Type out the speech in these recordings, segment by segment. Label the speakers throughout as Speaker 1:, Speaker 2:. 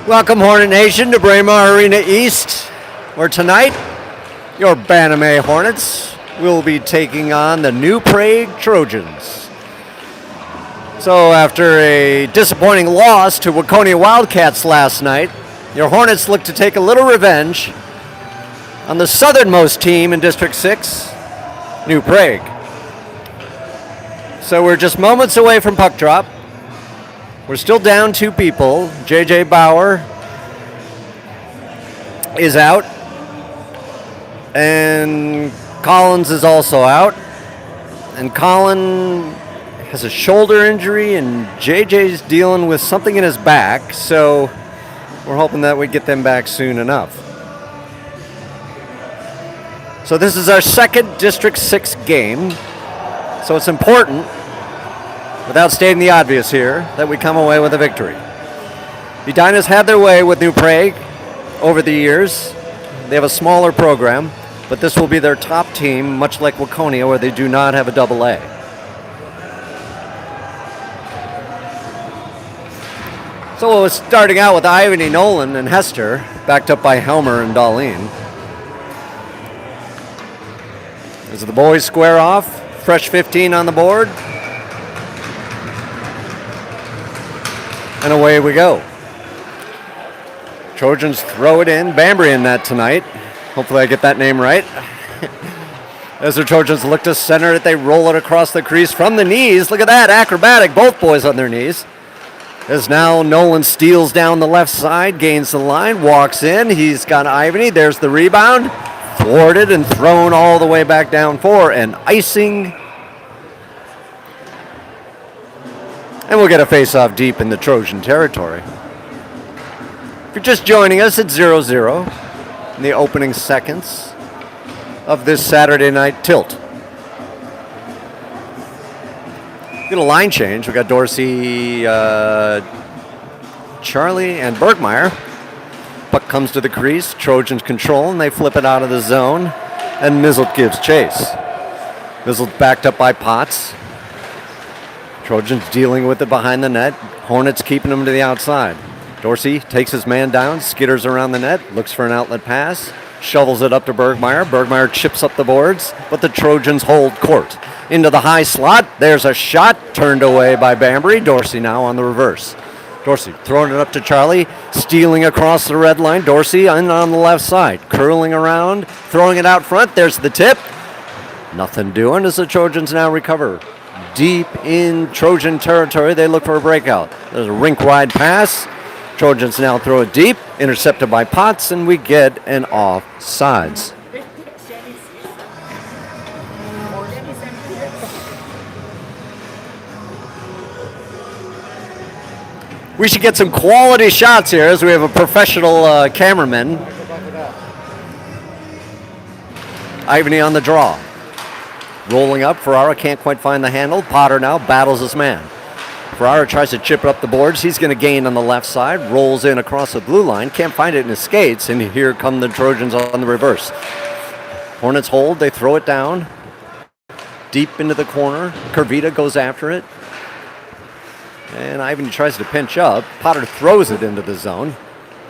Speaker 1: Welcome, Hornet Nation, to Braemar Arena East, where tonight your Bantam Hornets will be taking on the New Prague Trojans. So after a disappointing loss to Waconia Wildcats last night, your Hornets look to take a little revenge on the southernmost team in District 6, New Prague. So we're just moments away from puck drop. We're still down 2 people. J.J. Bauer is out. And Collins is also out. And Colin has a shoulder injury, and J.J.'s dealing with something in his back. So we're hoping that we get them back soon enough. So this is our second District 6 game. So it's important, without stating the obvious here, that we come away with a victory. Edina's had their way with New Prague over the years. They have a smaller program, but this will be their top team, much like Waconia, where they do not have a double A. So we're starting out with Ivany, Nolan, and Hester, backed up by Helmer and Darlene. As the boys square off, fresh 15 on the board. And away we go. Trojans throw it in. Bambry in that tonight. Hopefully I get that name right. As the Trojans look to center it, they roll it across the crease from the knees. Look at that, acrobatic, both boys on their knees. As now Nolan steals down the left side, gains the line, walks in. He's got Ivany. There's the rebound. Thwarted and thrown all the way back down for an icing. And we'll get a face-off deep in the Trojan territory. If you're just joining us, it's 0-0 in the opening seconds of this Saturday night tilt. Get a line change. We got Dorsey, Charlie, and Bergmeyer. Puck comes to the crease. Trojans control, and they flip it out of the zone. And Mizzelt gives chase. Mizzelt backed up by Potts. Trojans dealing with it behind the net. Hornets keeping them to the outside. Dorsey takes his man down, skitters around the net, looks for an outlet pass, shovels it up to Bergmeyer. Bergmeyer chips up the boards, but the Trojans hold court. Into the high slot, there's a shot, turned away by Bambry. Dorsey now on the reverse. Dorsey throwing it up to Charlie, stealing across the red line. Dorsey on the left side, curling around, throwing it out front. There's the tip. Nothing doing as the Trojans now recover. Deep in Trojan territory, they look for a breakout. There's a rink-wide pass. Trojans now throw it deep, intercepted by Potts, and we get an offsides. We should get some quality shots here as we have a professional cameraman. Ivany on the draw. Rolling up, Ferrara can't quite find the handle. Potter now battles his man. Ferrara tries to chip it up the boards. He's going to gain on the left side. Rolls in across the blue line. Can't find it in his skates. And here come the Trojans on the reverse. Hornets hold. They throw it down. Deep into the corner. Kervita goes after it. And Ivany tries to pinch up. Potter throws it into the zone.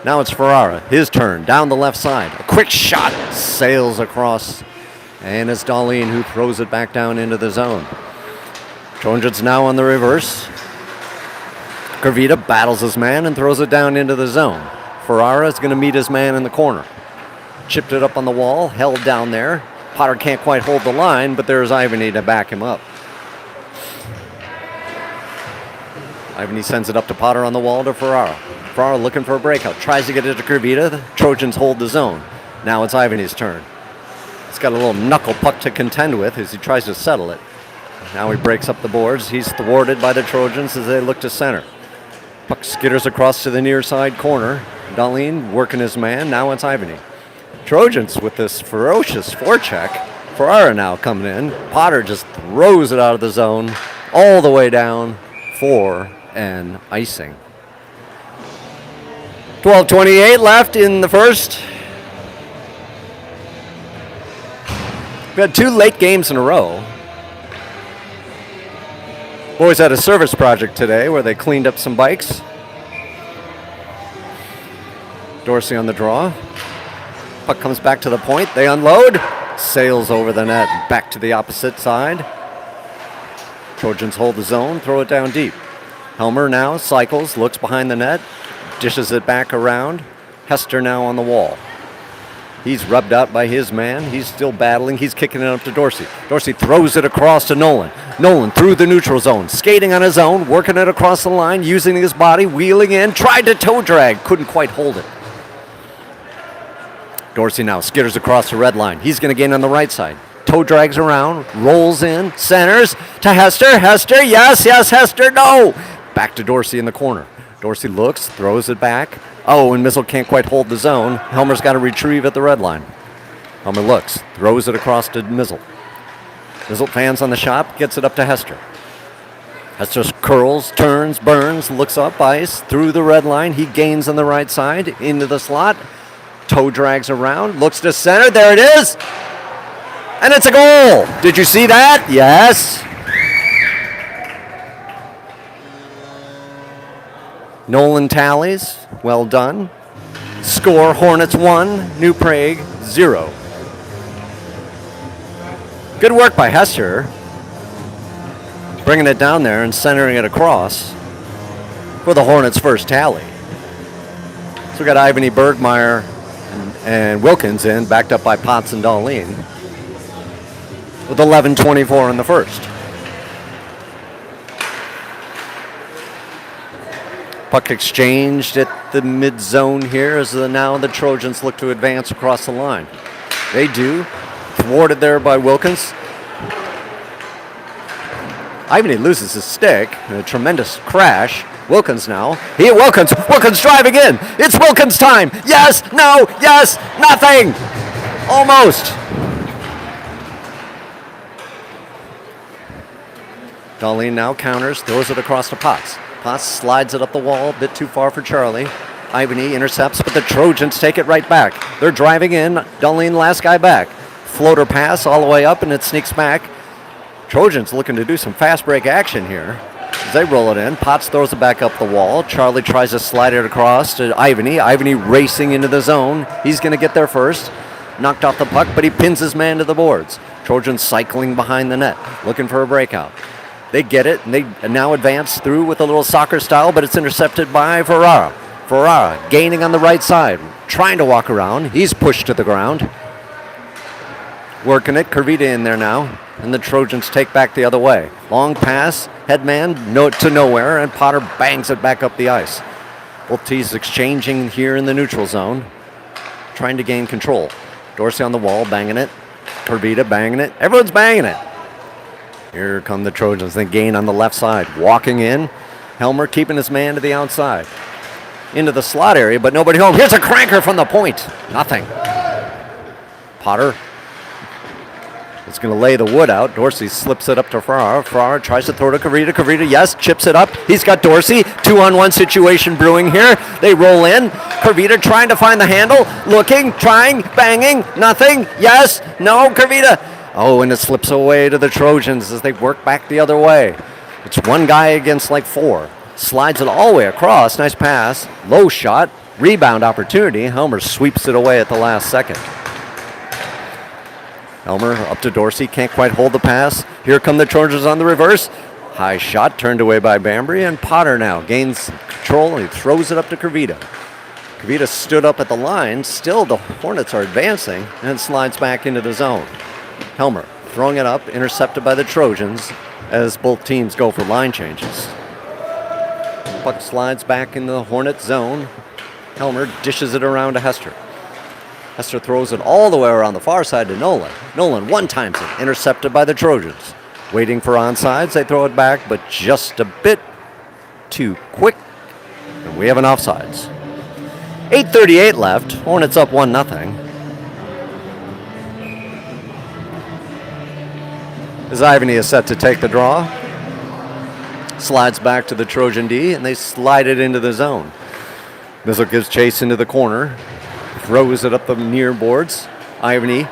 Speaker 1: Now it's Ferrara. His turn. Down the left side. A quick shot. Sails across. And it's Darlene who throws it back down into the zone. Trojans now on the reverse. Kervita battles his man and throws it down into the zone. Ferrara is going to meet his man in the corner. Chipped it up on the wall, held down there. Potter can't quite hold the line, but there's Ivany to back him up. Ivany sends it up to Potter on the wall to Ferrara. Ferrara looking for a breakout. Tries to get it to Kervita. The Trojans hold the zone. Now it's Ivany's turn. He's got a little knuckle puck to contend with as he tries to settle it. Now he breaks up the boards. He's thwarted by the Trojans as they look to center. Puck skitters across to the near side corner. Darlene working his man. Now it's Ivany. Trojans with this ferocious forecheck. Ferrara now coming in. Potter just throws it out of the zone all the way down for an icing. 12:28 left in the first. We had 2 late games in a row. Boys had a service project today where they cleaned up some bikes. Dorsey on the draw. Puck comes back to the point. They unload. Sails over the net. Back to the opposite side. Trojans hold the zone. Throw it down deep. Helmer now cycles. Looks behind the net. Dishes it back around. Hester now on the wall. He's rubbed out by his man. He's still battling. He's kicking it up to Dorsey. Dorsey throws it across to Nolan. Nolan through the neutral zone. Skating on his own. Working it across the line. Using his body. Wheeling in. Tried to toe drag. Couldn't quite hold it. Dorsey now skitters across the red line. He's going to gain on the right side. Toe drags around. Rolls in. Centers to Hester. Hester. Yes. Hester. No. Back to Dorsey in the corner. Dorsey looks. Throws it back. Oh, and Mizzle can't quite hold the zone. Helmer's got to retrieve at the red line. Helmer looks, throws it across to Mizzle. Mizzle fans on the shot, gets it up to Hester. Hester curls, turns, burns, looks up, ice, through the red line. He gains on the right side, into the slot. Toe drags around, looks to center. There it is! And it's a goal! Did you see that? Yes. Nolan tallies. Well done. Score, Hornets 1, New Prague 0. Good work by Hester. Bringing it down there and centering it across for the Hornets' first tally. So we got Ivany, Bergmeyer, and Wilkins in, backed up by Potts and Dahlin, with 11:24 in the first. Puck exchanged at the mid-zone here as now the Trojans look to advance across the line. They do. Thwarted there by Wilkins. Ivany loses his stick in a tremendous crash. Wilkins now. Wilkins driving in. It's Wilkins time. Yes, no, yes, nothing. Almost. Dahlin now counters, throws it across to Potts. Potts slides it up the wall, a bit too far for Charlie. Ivany intercepts, but the Trojans take it right back. They're driving in. Dahlin, last guy back. Floater pass all the way up, and it sneaks back. Trojans looking to do some fast break action here as they roll it in. Potts throws it back up the wall. Charlie tries to slide it across to Ivany. Ivany racing into the zone. He's going to get there first. Knocked off the puck, but he pins his man to the boards. Trojans cycling behind the net, looking for a breakout. They get it, and they now advance through with a little soccer style, but it's intercepted by Ferrara. Ferrara gaining on the right side, trying to walk around. He's pushed to the ground. Working it, Kurvita in there now, and the Trojans take back the other way. Long pass, headman to nowhere, and Potter bangs it back up the ice. Both teams exchanging here in the neutral zone, trying to gain control. Dorsey on the wall, banging it. Kurvita banging it. Everyone's banging it. Here come the Trojans. They gain on the left side. Walking in. Helmer keeping his man to the outside. Into the slot area, but nobody home. Here's a cranker from the point. Nothing. Potter is going to lay the wood out. Dorsey slips it up to Farrar. Farrar tries to throw to Kurvita. Kurvita, yes, chips it up. He's got Dorsey. 2-on-1 situation brewing here. They roll in. Kurvita trying to find the handle. Looking, trying, banging. Nothing. Yes, no, Kurvita. Oh, and it slips away to the Trojans as they work back the other way. It's one guy against like four. Slides it all the way across. Nice pass. Low shot. Rebound opportunity. Helmer sweeps it away at the last second. Helmer up to Dorsey. Can't quite hold the pass. Here come the Trojans on the reverse. High shot turned away by Bambry. And Potter now gains control and he throws it up to Kurvita. Kurvita stood up at the line. Still the Hornets are advancing and slides back into the zone. Helmer throwing it up, intercepted by the Trojans as both teams go for line changes. Puck slides back in the Hornet zone. Helmer dishes it around to Hester. Hester throws it all the way around the far side to Nolan. Nolan one-times it, intercepted by the Trojans. Waiting for onside, they throw it back, but just a bit too quick. And we have an offsides. 8:38 left. Hornets up 1-0. As Ivany is set to take the draw. Slides back to the Trojan D, and they slide it into the zone. Mizzle gives chase into the corner. Throws it up the near boards. Ivany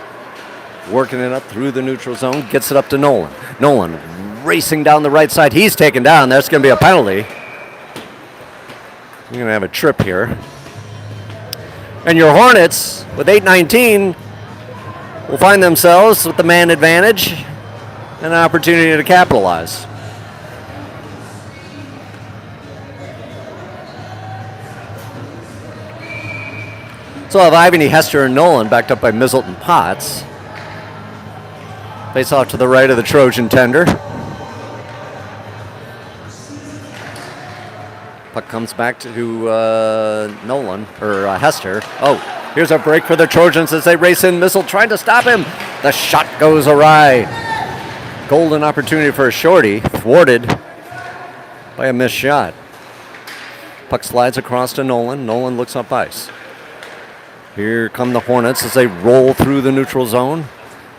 Speaker 1: working it up through the neutral zone. Gets it up to Nolan. Nolan racing down the right side. He's taken down. That's going to be a penalty. We're going to have a trip here. And your Hornets, with 8:19, will find themselves with the man advantage and an opportunity to capitalize. So have Ivany, Hester, and Nolan backed up by Mizzle and Potts. Face off to the right of the Trojan tender. Puck comes back to Nolan, or Hester. Oh, here's a break for the Trojans as they race in. Mizzle trying to stop him. The shot goes awry. Golden opportunity for a shorty, thwarted by a missed shot. Puck slides across to Nolan. Nolan looks up ice. Here come the Hornets as they roll through the neutral zone.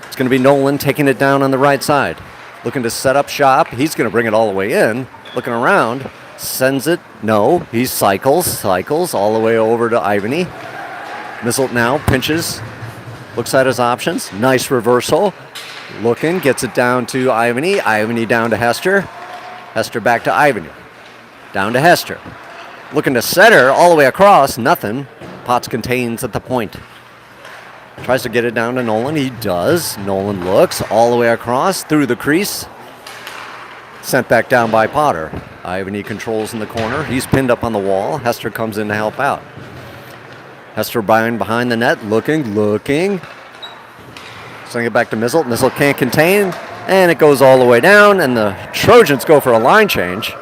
Speaker 1: It's going to be Nolan taking it down on the right side. Looking to set up shop. He's going to bring it all the way in. Looking around. Sends it. No. He cycles all the way over to Ivany. Mizzle now pinches. Looks at his options. Nice reversal. Looking. Gets it down to Ivany. Ivany down to Hester. Hester back to Ivany. Down to Hester. Looking to set her all the way across. Nothing. Potts contains at the point. Tries to get it down to Nolan. He does. Nolan looks all the way across through the crease. Sent back down by Potter. Ivany controls in the corner. He's pinned up on the wall. Hester comes in to help out. Hester behind the net. Looking. Sending it back to Mizzle. Mizzle can't contain. And it goes all the way down. And the Trojans go for a line change.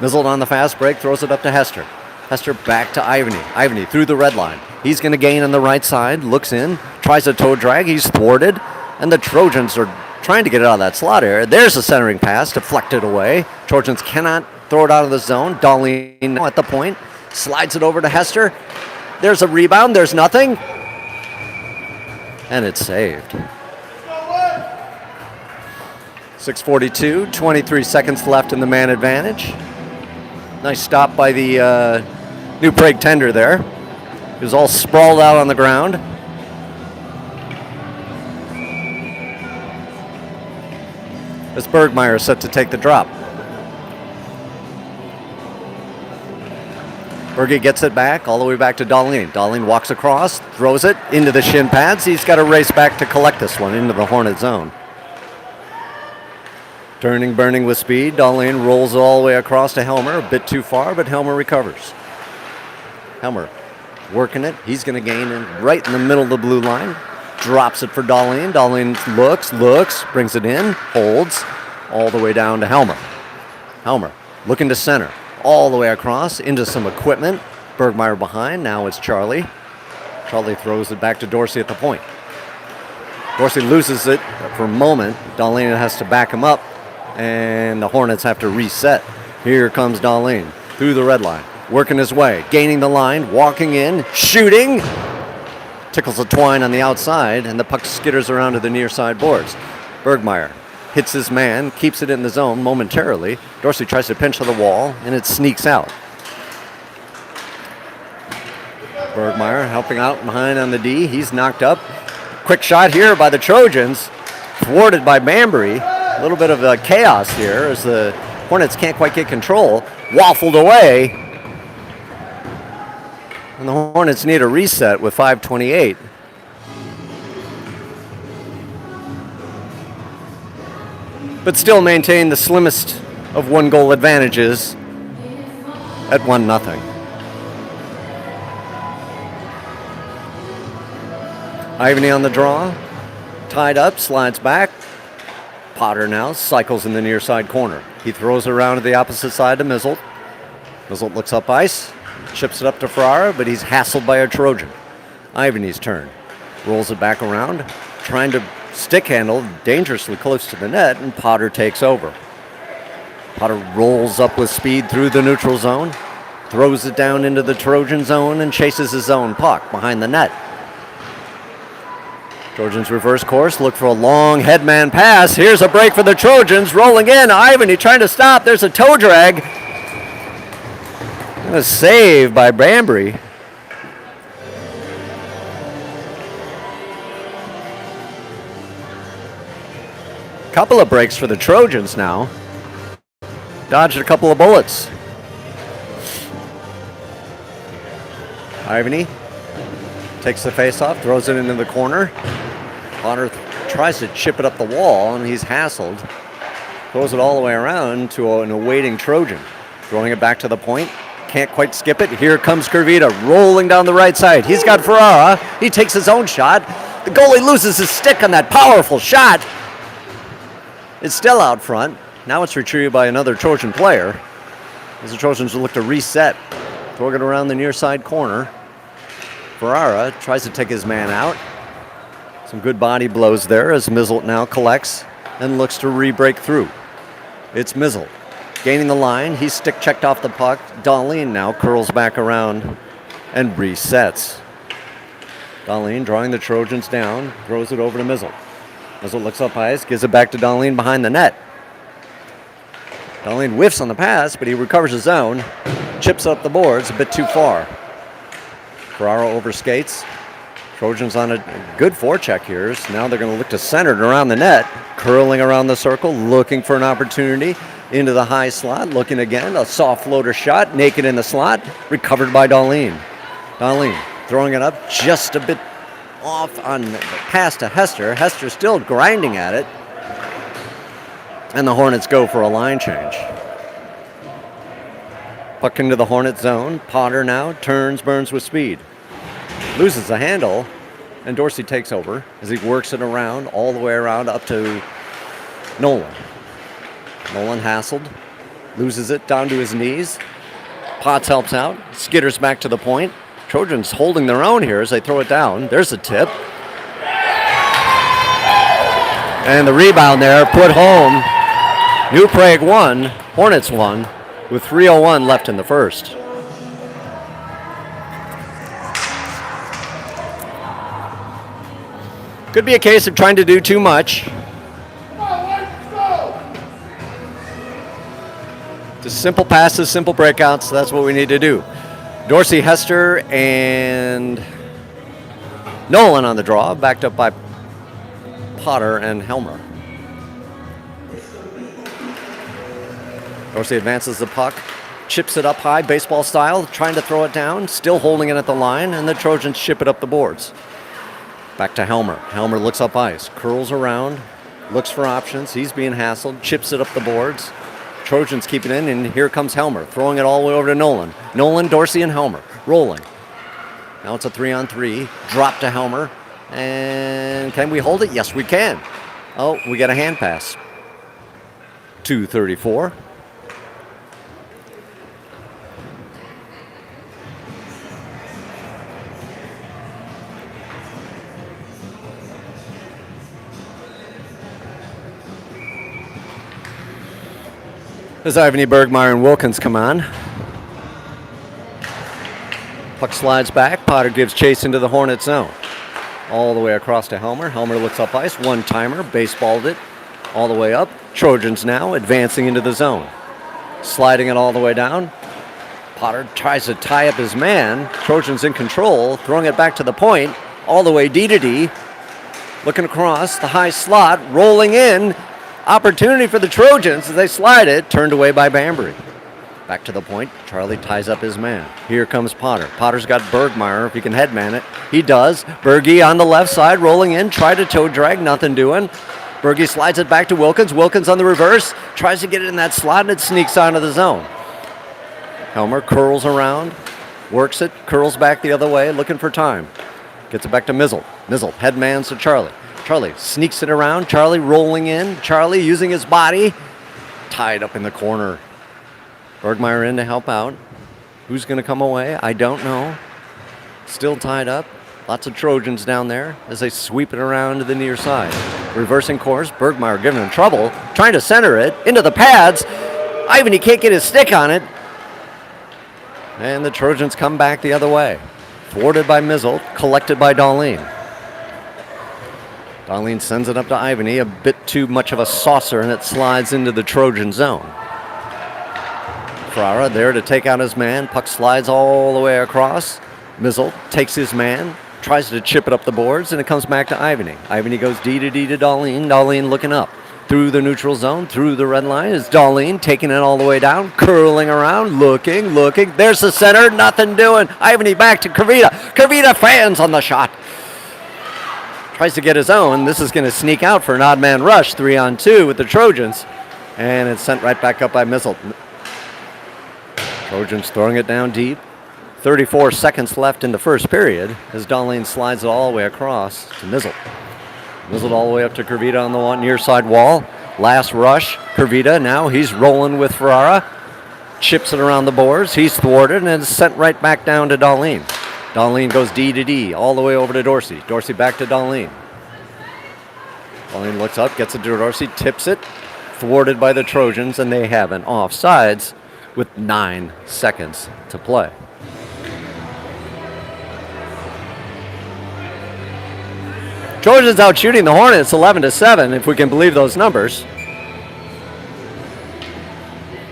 Speaker 1: Mizzle on the fast break. Throws it up to Hester. Hester back to Ivany. Ivany through the red line. He's going to gain on the right side. Looks in. Tries a toe drag. He's thwarted. And the Trojans are trying to get it out of that slot area. There's a centering pass. Deflected away. Trojans cannot throw it out of the zone. Darlene at the point. Slides it over to Hester. There's a rebound. There's nothing. And it's saved. 6:42. 23 seconds left in the man advantage. Nice stop by the New Prague tender there. He was all sprawled out on the ground. As Bergmeyer is set to take the drop. Berge gets it back, all the way back to Darlene. Darlene walks across, throws it into the shin pads. He's got to race back to collect this one into the Hornet zone. Turning, burning with speed. Darlene rolls all the way across to Helmer. A bit too far, but Helmer recovers. Helmer working it. He's going to gain in right in the middle of the blue line. Drops it for Darlene. Darlene looks, brings it in, holds, all the way down to Helmer. Helmer looking to center. All the way across into some equipment. Bergmeyer behind. Now it's Charlie. Charlie throws it back to Dorsey at the point. Dorsey loses it for a moment. Darlene has to back him up. And the Hornets have to reset. Here comes Darlene through the red line, working his way, gaining the line, walking in, shooting. Tickles a twine on the outside, and the puck skitters around to the near side boards. Bergmeyer hits his man, keeps it in the zone momentarily. Dorsey tries to pinch to the wall, and it sneaks out. Bergmeyer helping out behind on the D. He's knocked up. Quick shot here by the Trojans, thwarted by Bambury. A little bit of chaos here as the Hornets can't quite get control. Waffled away. And the Hornets need a reset with 5:28. But still maintain the slimmest of one-goal advantages at 1-0. Ivany on the draw. Tied up, slides back. Potter now cycles in the near side corner. He throws around to the opposite side to Mizzle. Mizzle looks up ice, chips it up to Ferrara, but he's hassled by a Trojan. Ivany's turn. Rolls it back around, trying to stick handle dangerously close to the net, and Potter takes over. Potter rolls up with speed through the neutral zone, throws it down into the Trojan zone, and chases his own puck behind the net. Trojans reverse course, look for a long headman pass. Here's a break for the Trojans, rolling in. Ivany trying to stop. There's a toe drag. And a save by Bambury. Couple of breaks for the Trojans now. Dodged a couple of bullets. Ivany takes the face off, throws it into the corner. Potter tries to chip it up the wall, and he's hassled. Throws it all the way around to an awaiting Trojan. Throwing it back to the point. Can't quite skip it. Here comes Kurvita rolling down the right side. He's got Ferrara. He takes his own shot. The goalie loses his stick on that powerful shot. It's still out front. Now it's retrieved by another Trojan player, as the Trojans will look to reset. Throwing it around the near side corner. Ferrara tries to take his man out. Some good body blows there as Mizzle now collects and looks to re-break through. It's Mizzle gaining the line. He's stick checked off the puck. Darlene now curls back around and resets. Darlene drawing the Trojans down, throws it over to Mizzle. Mizzle looks up ice, gives it back to Darlene behind the net. Darlene whiffs on the pass, but he recovers his own, chips up the boards a bit too far. Ferraro overskates. Trojans on a good forecheck here. So now they're going to look to center it around the net, curling around the circle, looking for an opportunity into the high slot. Looking again, a soft floater shot, naked in the slot, recovered by Darlene. Darlene throwing it up just a bit off on the pass to Hester. Hester still grinding at it. And the Hornets go for a line change. Puck into the Hornet zone. Potter now turns, burns with speed. Loses the handle, and Dorsey takes over as he works it around, all the way around up to Nolan. Nolan hassled, loses it down to his knees. Potts helps out, skitters back to the point. Trojans holding their own here as they throw it down. There's a tip. And the rebound there put home. New Prague 1, Hornets 1, with 3:01 left in the first. Could be a case of trying to do too much. Just simple passes, simple breakouts, that's what we need to do. Dorsey, Hester, and Nolan on the draw, backed up by Potter and Helmer. Dorsey advances the puck, chips it up high, baseball style, trying to throw it down, still holding it at the line, and the Trojans ship it up the boards. Back to Helmer. Helmer looks up ice, curls around, looks for options. He's being hassled, chips it up the boards. Trojans keep it in, and here comes Helmer, throwing it all the way over to Nolan. Nolan, Dorsey, and Helmer, rolling. Now it's a 3-on-3, drop to Helmer, and can we hold it? Yes, we can. Oh, we got a hand pass. 2:34. As Ivany, Bergmeyer, and Wilkins come on. Puck slides back. Potter gives chase into the Hornet zone. All the way across to Helmer. Helmer looks up ice. One-timer. Baseballed it all the way up. Trojans now advancing into the zone. Sliding it all the way down. Potter tries to tie up his man. Trojans in control. Throwing it back to the point. All the way D to D. Looking across the high slot. Rolling in. Opportunity for the Trojans as they slide it, turned away by Banbury. Back to the point, Charlie ties up his man. Here comes Potter. Potter's got Bergmeyer, if he can headman it. He does. Bergie on the left side, rolling in, try to toe drag, nothing doing. Bergie slides it back to Wilkins. Wilkins on the reverse, tries to get it in that slot, and it sneaks onto the zone. Helmer curls around, works it, curls back the other way, looking for time. Gets it back to Mizzle. Mizzle headmans to Charlie. Charlie sneaks it around. Charlie rolling in. Charlie using his body. Tied up in the corner. Bergmeyer in to help out. Who's going to come away? I don't know. Still tied up. Lots of Trojans down there as they sweep it around to the near side. Reversing course. Bergmeyer giving him trouble. Trying to center it into the pads. Ivan, he can't get his stick on it. And the Trojans come back the other way. Thwarted by Mizzle. Collected by Darlene. Darlene sends it up to Ivany, a bit too much of a saucer, and it slides into the Trojan zone. Ferrara there to take out his man. Puck slides all the way across. Mizzle takes his man, tries to chip it up the boards, and it comes back to Ivany. Ivany goes D to D to Darlene. Darlene looking up. through the neutral zone, through the red line is Darlene, taking it all the way down, curling around, looking. There's the center, nothing doing. Ivany back to Kavita. Kavita fans on the shot. Tries to get his own. This is going to sneak out for an odd man rush, 3-on-2 with the Trojans. And it's sent right back up by Mizzle. Trojans throwing it down deep. 34 seconds left in the first period as Darlene slides it all the way across to Mizzle. Mizzle all the way up to Kurvita on the near side wall. Last rush, Kurvita now he's rolling with Ferrara. Chips it around the boards. He's thwarted and it's sent right back down to Darlene. Darlene goes D to D all the way over to Dorsey. Dorsey back to Darlene. Darlene looks up, gets it to Dorsey, tips it. Thwarted by the Trojans, and they have an offsides with 9 seconds to play. Trojans out shooting the Hornets 11-7, if we can believe those numbers.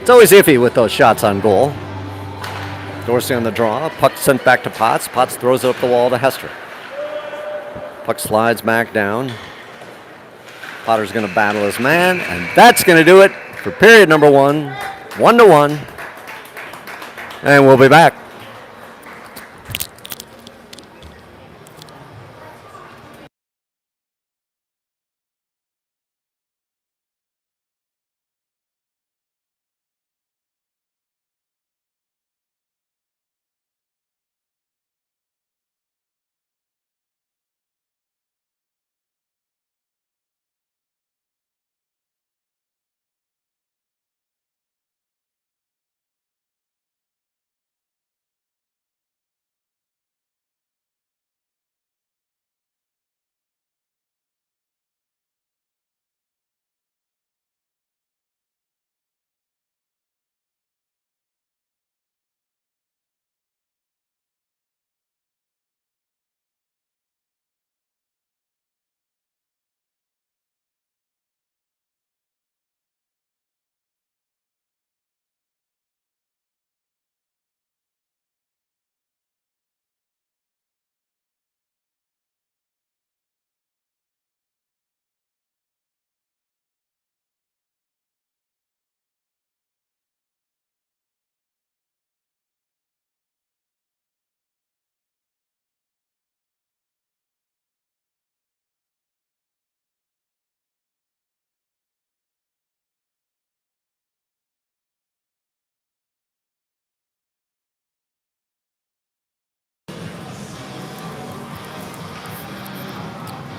Speaker 1: It's always iffy with those shots on goal. Dorsey on the draw. Puck sent back to Potts. Potts throws it up the wall to Hester. Puck slides back down. Potter's going to battle his man, and that's going to do it for period number 1. 1-1. And we'll be back.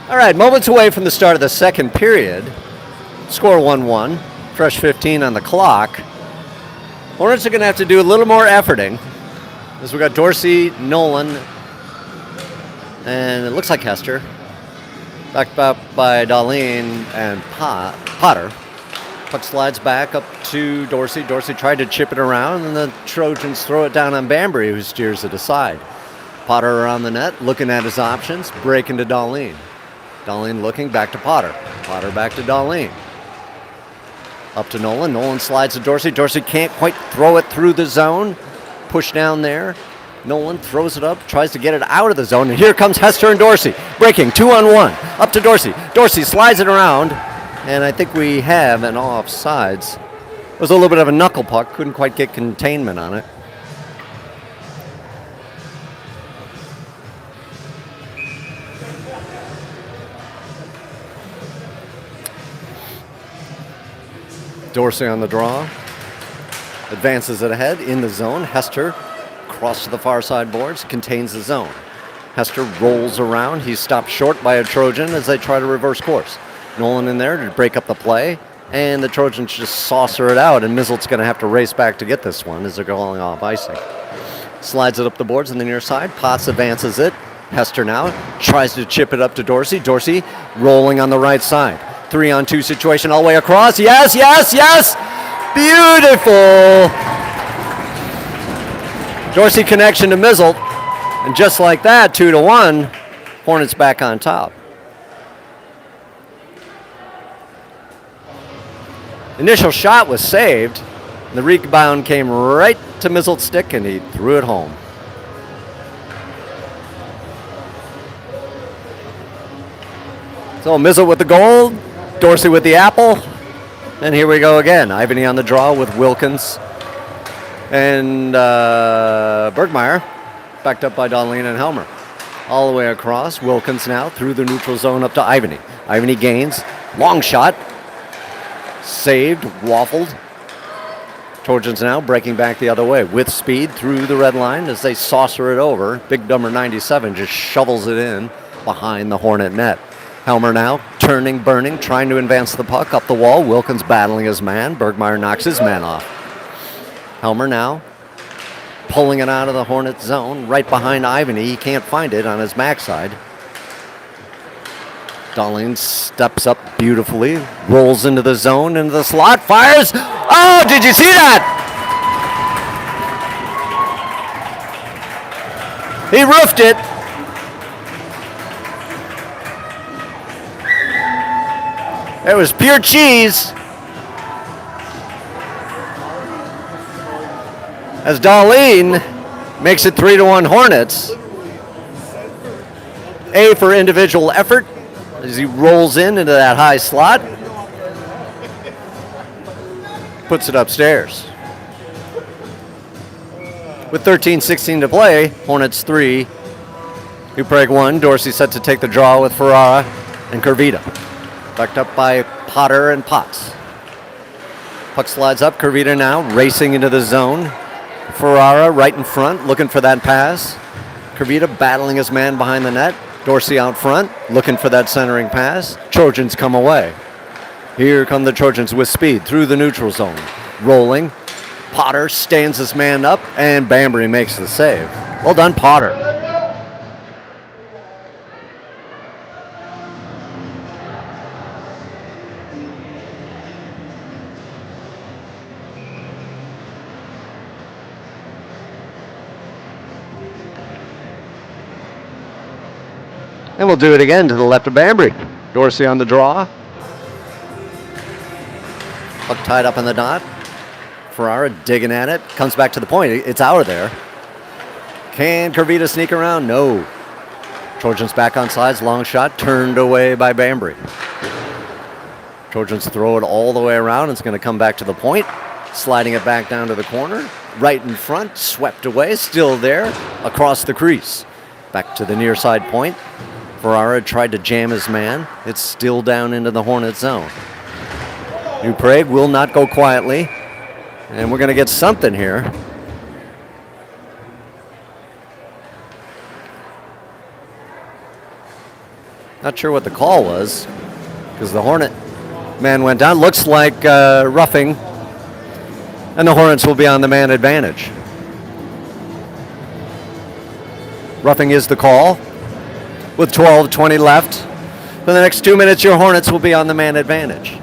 Speaker 1: All right, moments away from the start of the second period. Score 1-1. Fresh 15 on the clock. Hornets are going to have to do a little more efforting as we got Dorsey, Nolan, and it looks like Hester. Backed up by Darlene and Potter. Puck slides back up to Dorsey. Dorsey tried to chip it around, and the Trojans throw it down on Banbury, who steers it aside. Potter around the net, looking at his options, breaking to Darlene. Darlene looking back to Potter. Potter back to Darlene. Up to Nolan. Nolan slides to Dorsey. Dorsey can't quite throw it through the zone. Push down there. Nolan throws it up, tries to get it out of the zone, and here comes Hester and Dorsey. Breaking, 2-on-1. Up to Dorsey. Dorsey slides it around, and I think we have an offsides. It was a little bit of a knuckle puck. Couldn't quite get containment on it. Dorsey on the draw. Advances it ahead in the zone. Hester across to the far side boards. Contains the zone. Hester rolls around. He's stopped short by a Trojan as they try to reverse course. Nolan in there to break up the play. And the Trojans just saucer it out. And Mizzle's going to have to race back to get this one as they're going off icing. Slides it up the boards on the near side. Potts advances it. Hester now tries to chip it up to Dorsey. Dorsey rolling on the right side. 3-on-2 situation all the way across. Yes, yes, yes! Beautiful! Dorsey connection to Mizzle. And just like that, 2-1, Hornets back on top. Initial shot was saved. The rebound came right to Mizzle's stick, and he threw it home. So Mizzle with the goal. Dorsey with the apple. And here we go again. Ivany on the draw with Wilkins and Bergmeyer, backed up by Dahlin and Helmer. All the way across. Wilkins now through the neutral zone up to Ivany. Ivany gains. Long shot. Saved. Waffled. Trojans now breaking back the other way with speed through the red line as they saucer it over. Big number 97 just shovels it in behind the Hornet net. Helmer now turning, burning, trying to advance the puck up the wall. Wilkins battling his man. Bergmeyer knocks his man off. Helmer now pulling it out of the Hornet zone right behind Ivany. He can't find it on his backside. Dahlin steps up beautifully, rolls into the zone, into the slot, fires. Oh, did you see that? He roofed it. It was pure cheese. As Dahlin makes it 3-1 Hornets. A for individual effort as he rolls into that high slot. Puts it upstairs. With 13:16 to play, Hornets 3, New Prague 1. Dorsey set to take the draw with Ferrara and Kurvita. Backed up by Potter and Potts. Puck slides up. Kurvita now racing into the zone. Ferrara right in front, looking for that pass. Kurvita battling his man behind the net. Dorsey out front, looking for that centering pass. Trojans come away. Here come the Trojans with speed through the neutral zone. Rolling. Potter stands his man up, and Bambury makes the save. Well done, Potter. And we'll do it again to the left of Bambury. Dorsey on the draw. Puck tied up in the dot. Ferrara digging at it. Comes back to the point. It's out of there. Can Kurvita sneak around? No. Trojans back on sides. Long shot. Turned away by Bambury. Trojans throw it all the way around. It's going to come back to the point. Sliding it back down to the corner. Right in front. Swept away. Still there. Across the crease. Back to the near side point. Ferrara tried to jam his man. It's still down into the Hornet zone. New Prague will not go quietly. And we're going to get something here. Not sure what the call was, because the Hornet man went down. Looks like roughing. And the Hornets will be on the man advantage. Roughing is the call. With 12:20 left. For the next 2 minutes, your Hornets will be on the man advantage.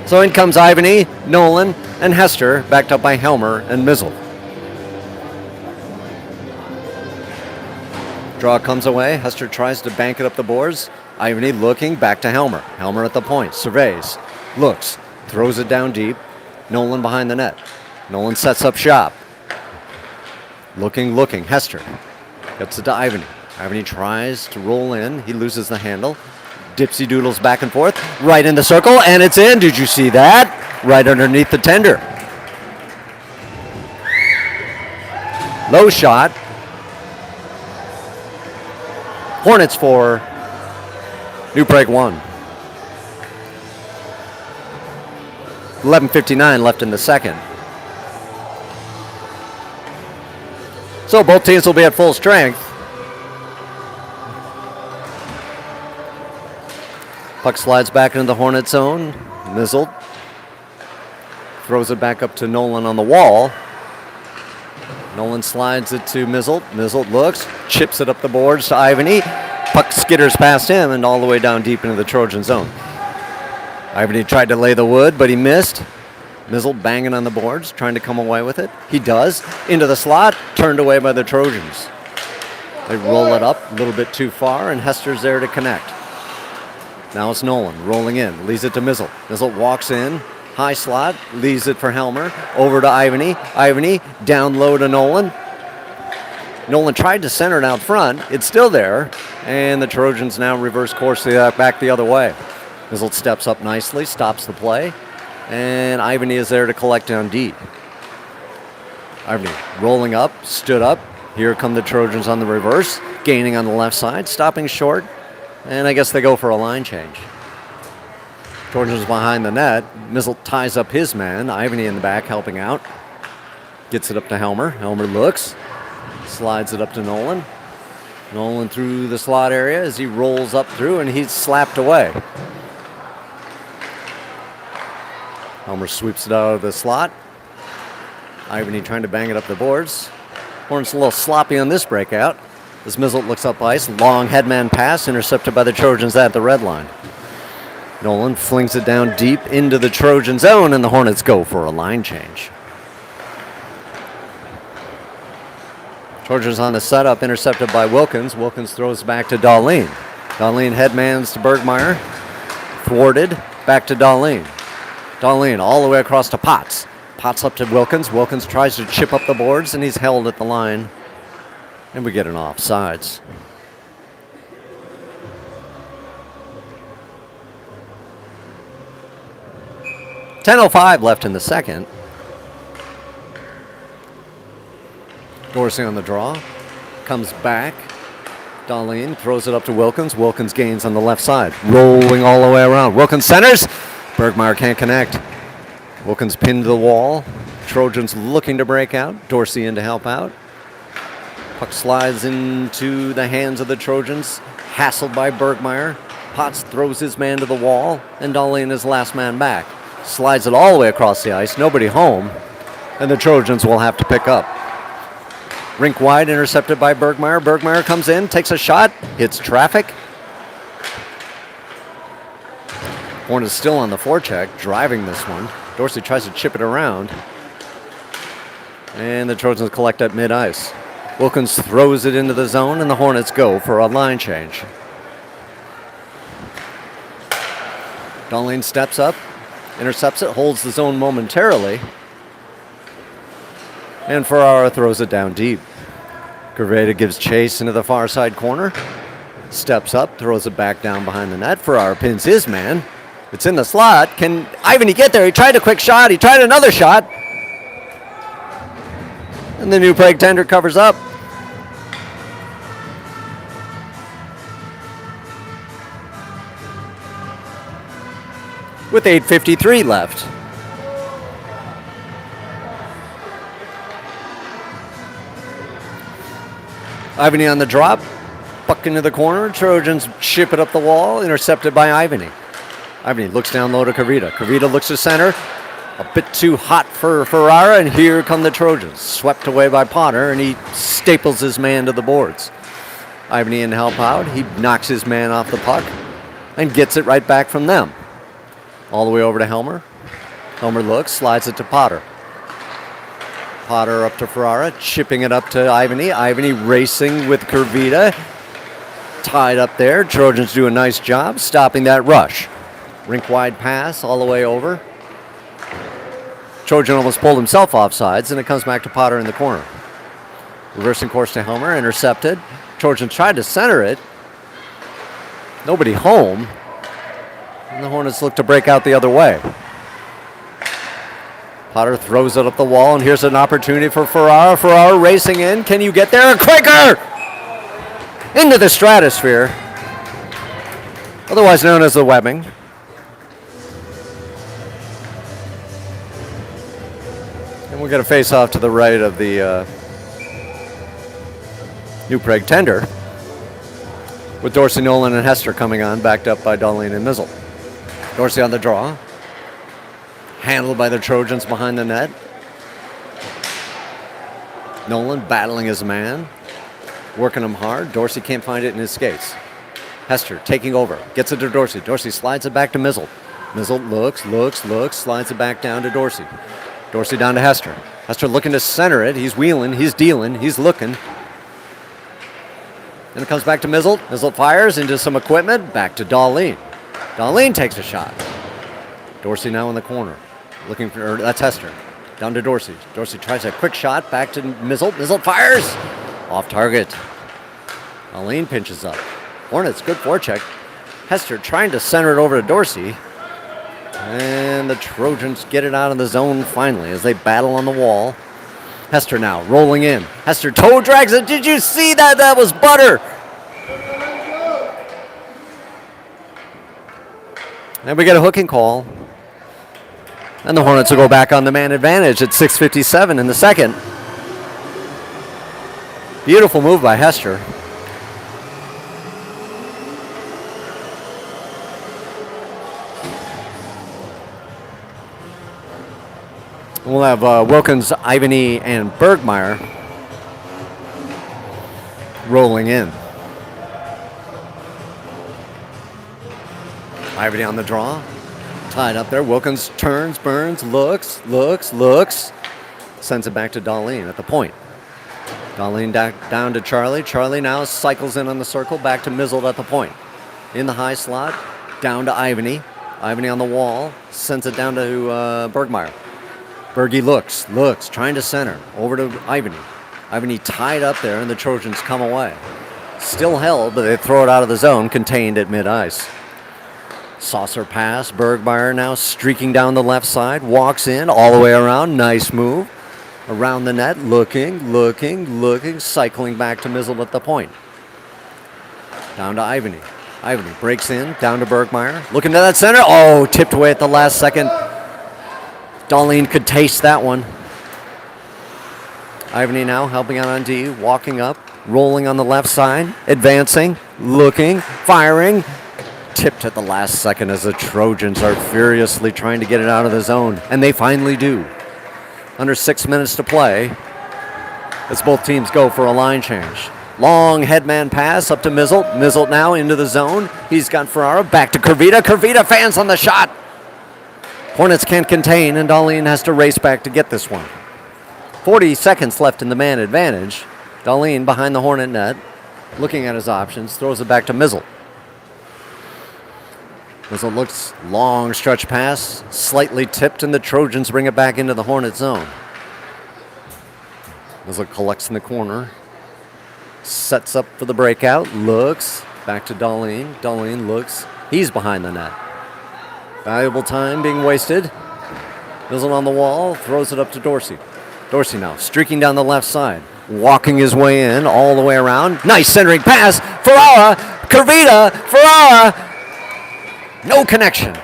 Speaker 1: So in comes Ivany, Nolan, and Hester, backed up by Helmer and Mizzle. Draw comes away. Hester tries to bank it up the boards. Ivany looking, back to Helmer. Helmer at the point, surveys, looks, throws it down deep. Nolan behind the net. Nolan sets up shop. Looking. Hester gets it to Ivany. Ivany tries to roll in. He loses the handle. Dipsy doodles back and forth. Right in the circle, and it's in. Did you see that? Right underneath the tender. Low shot. Hornets 4. New Prague 1. 11:59 left in the second. So both teams will be at full strength. Puck slides back into the Hornet zone. Mizzled. Throws it back up to Nolan on the wall. Nolan slides it to Mizzled. Mizzled looks, chips it up the boards to Ivany. Puck skitters past him and all the way down deep into the Trojan zone. Ivany tried to lay the wood, but he missed. Mizzled banging on the boards, trying to come away with it. He does. Into the slot, turned away by the Trojans. They roll it up a little bit too far, and Hester's there to connect. Now it's Nolan rolling in, leaves it to Mizzle. Mizzle walks in, high slot, leaves it for Helmer. Over to Ivany. Ivany down low to Nolan. Nolan tried to center it out front. It's still there, and the Trojans now reverse course back the other way. Mizzle steps up nicely, stops the play, and Ivany is there to collect down deep. Ivany rolling up, stood up. Here come the Trojans on the reverse, gaining on the left side, stopping short, and I guess they go for a line change. Trojans behind the net. Mizzle ties up his man. Ivany in the back helping out. Gets it up to Helmer. Helmer looks, slides it up to Nolan. Nolan through the slot area as he rolls up through, and he's slapped away. Helmer sweeps it out of the slot. Ivany trying to bang it up the boards. Hornets a little sloppy on this breakout. As Mizzle looks up ice, long headman pass intercepted by the Trojans at the red line. Nolan flings it down deep into the Trojan zone, and the Hornets go for a line change. Trojans on the setup, intercepted by Wilkins. Wilkins throws back to Dahlin. Dahlin headmans to Bergmeyer. Thwarted, back to Dahlin. Dahlin all the way across to Potts. Potts up to Wilkins. Wilkins tries to chip up the boards, and he's held at the line. And we get an offsides. .10:05 left in the second. Dorsey on the draw. Comes back. Dahlin throws it up to Wilkins. Wilkins gains on the left side. Rolling all the way around. Wilkins centers. Bergmeyer can't connect. Wilkins pinned to the wall. Trojans looking to break out. Dorsey in to help out. Puck slides into the hands of the Trojans. Hassled by Bergmeyer. Potts throws his man to the wall. And Dahlin is last man back. Slides it all the way across the ice. Nobody home. And the Trojans will have to pick up. Rink wide, intercepted by Bergmeyer. Bergmeyer comes in, takes a shot, hits traffic. Hornets still on the forecheck, driving this one. Dorsey tries to chip it around. And the Trojans collect at mid-ice. Wilkins throws it into the zone, and the Hornets go for a line change. Dahlin steps up, intercepts it, holds the zone momentarily. And Ferrara throws it down deep. Graveda gives chase into the far side corner. Steps up, throws it back down behind the net. Ferrara pins his man. It's in the slot. Can Ivany get there? He tried a quick shot. He tried another shot. And the new Prague tender covers up. With 8:53 left. Ivany on the drop, puck into the corner. Trojans ship it up the wall, intercepted by Ivany. Ivany looks down low to Kavita. Kavita looks to center, a bit too hot for Ferrara, and here come the Trojans. Swept away by Potter, and he staples his man to the boards. Ivany in to help out. He knocks his man off the puck and gets it right back from them. All the way over to Helmer. Helmer looks, slides it to Potter. Potter up to Ferrara, chipping it up to Ivany. Ivany racing with Kurvita. Tied up there. Trojans do a nice job stopping that rush. Rink wide pass all the way over. Trojan almost pulled himself off sides, and it comes back to Potter in the corner. Reversing course to Helmer, intercepted. Trojan tried to center it. Nobody home. And the Hornets look to break out the other way. Potter throws it up the wall, and here's an opportunity for Ferrara. Ferrara racing in. Can you get there? Quicker! Into the stratosphere. Otherwise known as the webbing. And we'll get a face-off to the right of the new Prague tender. With Dorsey, Nolan, and Hester coming on, backed up by Dahlin and Mizzle. Dorsey on the draw. Handled by the Trojans behind the net. Nolan battling his man. Working him hard. Dorsey can't find it in his skates. Hester taking over. Gets it to Dorsey. Dorsey slides it back to Mizzle. Mizzle looks, slides it back down to Dorsey. Dorsey down to Hester. Hester looking to center it. He's wheeling, he's dealing, he's looking. And it comes back to Mizzle. Mizzle fires into some equipment. Back to Dahlin. Dahlin takes a shot. Dorsey now in the corner. Looking for, that's Hester. Down to Dorsey. Dorsey tries a quick shot back to Mizzle. Mizzle fires. Off target. Aline pinches up. Hornets, good forecheck. Hester trying to center it over to Dorsey. And the Trojans get it out of the zone finally as they battle on the wall. Hester now rolling in. Hester toe drags it. Did you see that? That was butter. And we get a hooking call. And the Hornets will go back on the man advantage at 6:57 in the second. Beautiful move by Hester. We'll have Wilkins, Ivany, and Bergmeyer rolling in. Ivany on the draw. Tied up there. Wilkins turns, burns, looks. Sends it back to Darlene at the point. Darlene down to Charlie. Charlie now cycles in on the circle. Back to Mizzled at the point. In the high slot. Down to Ivany. Ivany on the wall. Sends it down to Bergmeyer. Bergie looks, trying to center. Over to Ivany. Ivany tied up there, and the Trojans come away. Still held, but they throw it out of the zone, contained at mid-ice. Saucer pass. Bergmeyer now streaking down the left side. Walks in, all the way around. Nice move. Around the net, looking. Cycling back to Mizzle at the point. Down to Ivany. Ivany breaks in, down to Bergmeyer. Looking to that center. Oh, tipped away at the last second. Darlene could taste that one. Ivany now helping out on D, walking up, rolling on the left side, advancing, looking, firing. Tipped at the last second as the Trojans are furiously trying to get it out of the zone. And they finally do. Under 6 minutes to play as both teams go for a line change. Long headman pass up to Mizzle. Mizzle now into the zone. He's got Ferrara. Back to Kervita. Kervita fans on the shot. Hornets can't contain, and Darlene has to race back to get this one. 40 seconds left in the man advantage. Darlene behind the Hornet net, looking at his options, throws it back to Mizzle. Mizzle looks, long stretch pass, slightly tipped, and the Trojans bring it back into the Hornet zone. Mizzle collects in the corner, sets up for the breakout, looks, back to Darlene. Darlene looks, he's behind the net. Valuable time being wasted. Mizzle on the wall, throws it up to Dorsey. Dorsey now streaking down the left side, walking his way in, all the way around. Nice centering pass. Ferrara, Kervita, Ferrara. No connection.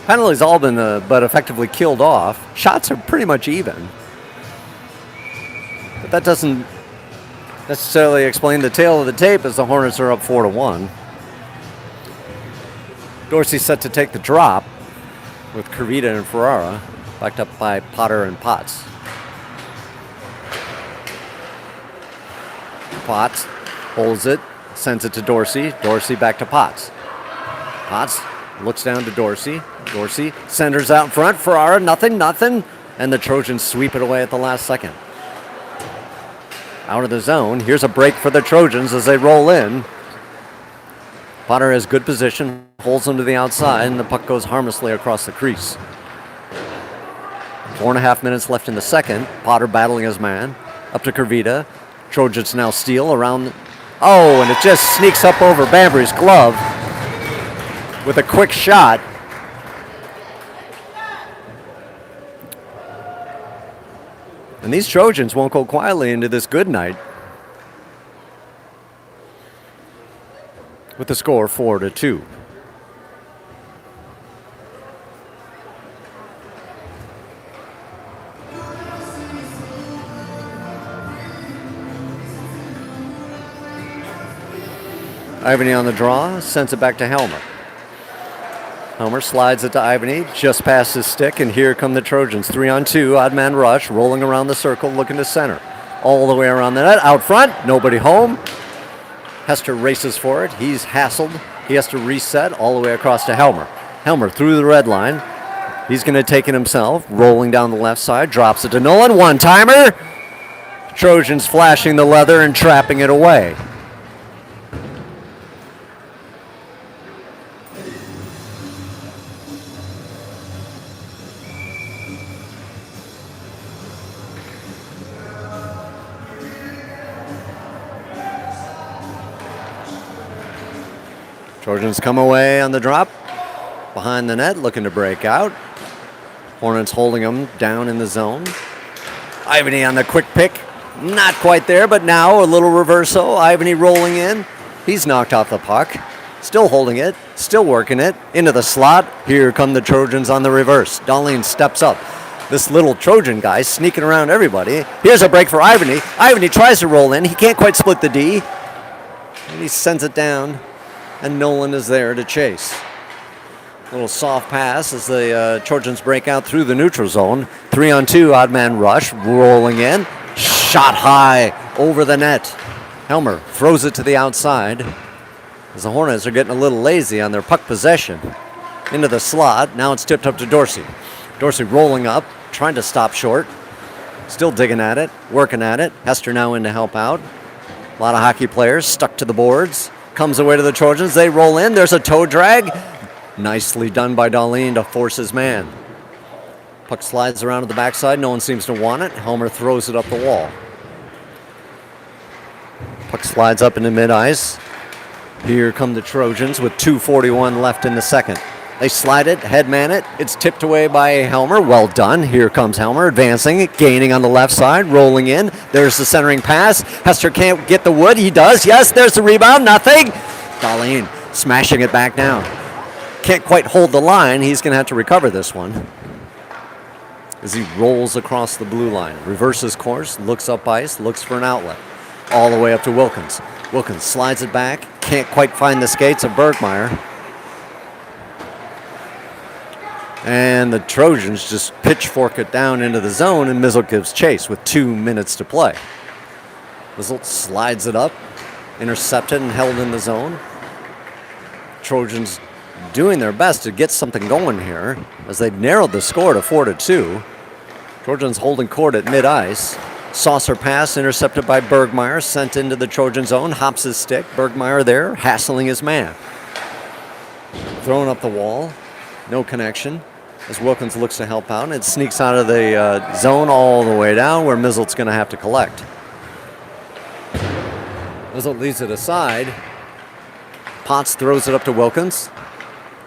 Speaker 1: Penalties all been but effectively killed off. Shots are pretty much even. But that doesn't necessarily explain the tail of the tape as the Hornets are up 4-1. Dorsey set to take the drop with Kervita and Ferrara, backed up by Potter and Potts. Potts holds it, sends it to Dorsey. Dorsey back to Potts. Potts looks down to Dorsey. Dorsey centers out in front. Ferrara, nothing. And the Trojans sweep it away at the last second. Out of the zone. Here's a break for the Trojans as they roll in. Potter has good position, holds them to the outside, and the puck goes harmlessly across the crease. 4.5 minutes left in the second. Potter battling his man. Up to Kervita. Trojans now steal around. And it just sneaks up over Bambury's glove with a quick shot. And these Trojans won't go quietly into this good night with the score 4-2. Ivany on the draw, sends it back to Helmer. Helmer slides it to Ivany, just past his stick, and here come the Trojans. 3-on-2, odd man rush, rolling around the circle, looking to center. All the way around the net, out front, nobody home. Hester races for it, he's hassled. He has to reset all the way across to Helmer. Helmer through the red line. He's going to take it himself, rolling down the left side, drops it to Nolan, one-timer. Trojans flashing the leather and trapping it away. Trojans come away on the drop. Behind the net, looking to break out. Hornets holding them down in the zone. Ivany on the quick pick. Not quite there, but now a little reverso. Ivany rolling in. He's knocked off the puck. Still holding it. Still working it. Into the slot. Here come the Trojans on the reverse. Darlene steps up. This little Trojan guy sneaking around everybody. Here's a break for Ivany. Ivany tries to roll in. He can't quite split the D. And he sends it down. And Nolan is there to chase. Little soft pass as the Trojans break out through the neutral zone. 3-on-2, odd man rush, rolling in. Shot high over the net. Helmer throws it to the outside as the Hornets are getting a little lazy on their puck possession. Into the slot. Now it's tipped up to Dorsey. Dorsey rolling up, trying to stop short. Still digging at it, working at it. Hester now in to help out. A lot of hockey players stuck to the boards. Comes away to the Trojans. They roll in. There's a toe drag. Nicely done by Darlene to force his man. Puck slides around to the backside. No one seems to want it. Helmer throws it up the wall. Puck slides up into mid-ice. Here come the Trojans with 2:41 left in the second. They slide it, headman it. It's tipped away by Helmer. Well done. Here comes Helmer advancing, gaining on the left side, rolling in. There's the centering pass. Hester can't get the wood. He does. Yes, there's the rebound. Nothing. Darlene smashing it back down. Can't quite hold the line. He's going to have to recover this one as he rolls across the blue line. Reverses course, looks up ice, looks for an outlet. All the way up to Wilkins. Wilkins slides it back. Can't quite find the skates of Bergmeyer. And the Trojans just pitchfork it down into the zone, and Mizzle gives chase with 2 minutes to play. Mizzle slides it up, intercepted and held in the zone. Trojans doing their best to get something going here as they've narrowed the score to 4-2. Trojans holding court at mid-ice. Saucer pass intercepted by Bergmeyer, sent into the Trojan zone, hops his stick. Bergmeyer there, hassling his man. Thrown up the wall, no connection as Wilkins looks to help out, and it sneaks out of the zone all the way down where Mizzle's going to have to collect. Mizzle leaves it aside. Potts throws it up to Wilkins.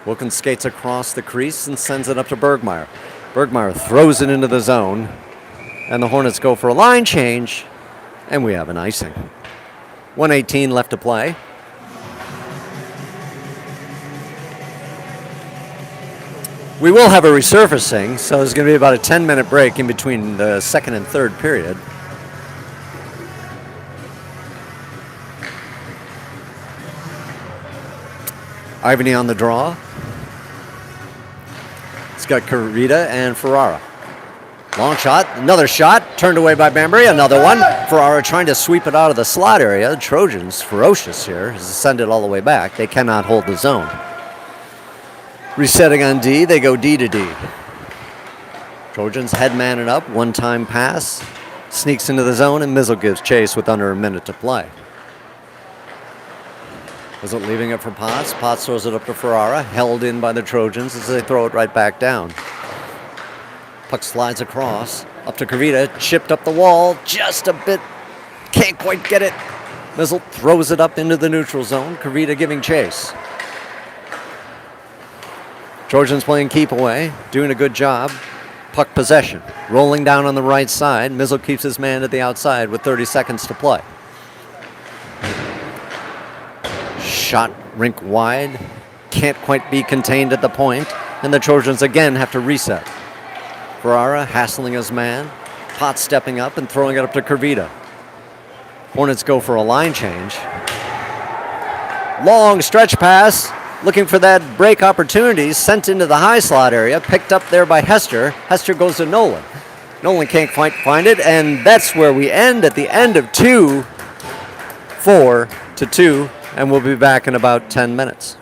Speaker 1: Wilkins skates across the crease and sends it up to Bergmeyer. Bergmeyer throws it into the zone, and the Hornets go for a line change, and we have an icing. 1:18 left to play. We will have a resurfacing, so there's going to be about a 10-minute break in between the second and third period. Ivany on the draw. It's got Carita and Ferrara. Long shot, another shot, turned away by Banbury, another one. Ferrara trying to sweep it out of the slot area. The Trojans, ferocious here, has sent it all the way back. They cannot hold the zone. Resetting on D, they go D to D. Trojans headman it up, one-time pass, sneaks into the zone, and Mizzle gives chase with under a minute to play. Mizzle leaving it for Potts. Potts throws it up to Ferrara, held in by the Trojans as they throw it right back down. Puck slides across, up to Carita, chipped up the wall, just a bit, can't quite get it. Mizzle throws it up into the neutral zone, Carita giving chase. Trojans playing keep away, doing a good job. Puck possession, rolling down on the right side. Mizzle keeps his man at the outside with 30 seconds to play. Shot rink wide, can't quite be contained at the point, and the Trojans again have to reset. Ferrara hassling his man, Potts stepping up and throwing it up to Carvita. Hornets go for a line change. Long stretch pass, looking for that break opportunity, sent into the high slot area, picked up there by Hester. Hester goes to Nolan. Nolan can't quite find it, and that's where we end at the end of 4-2, and we'll be back in about 10 minutes.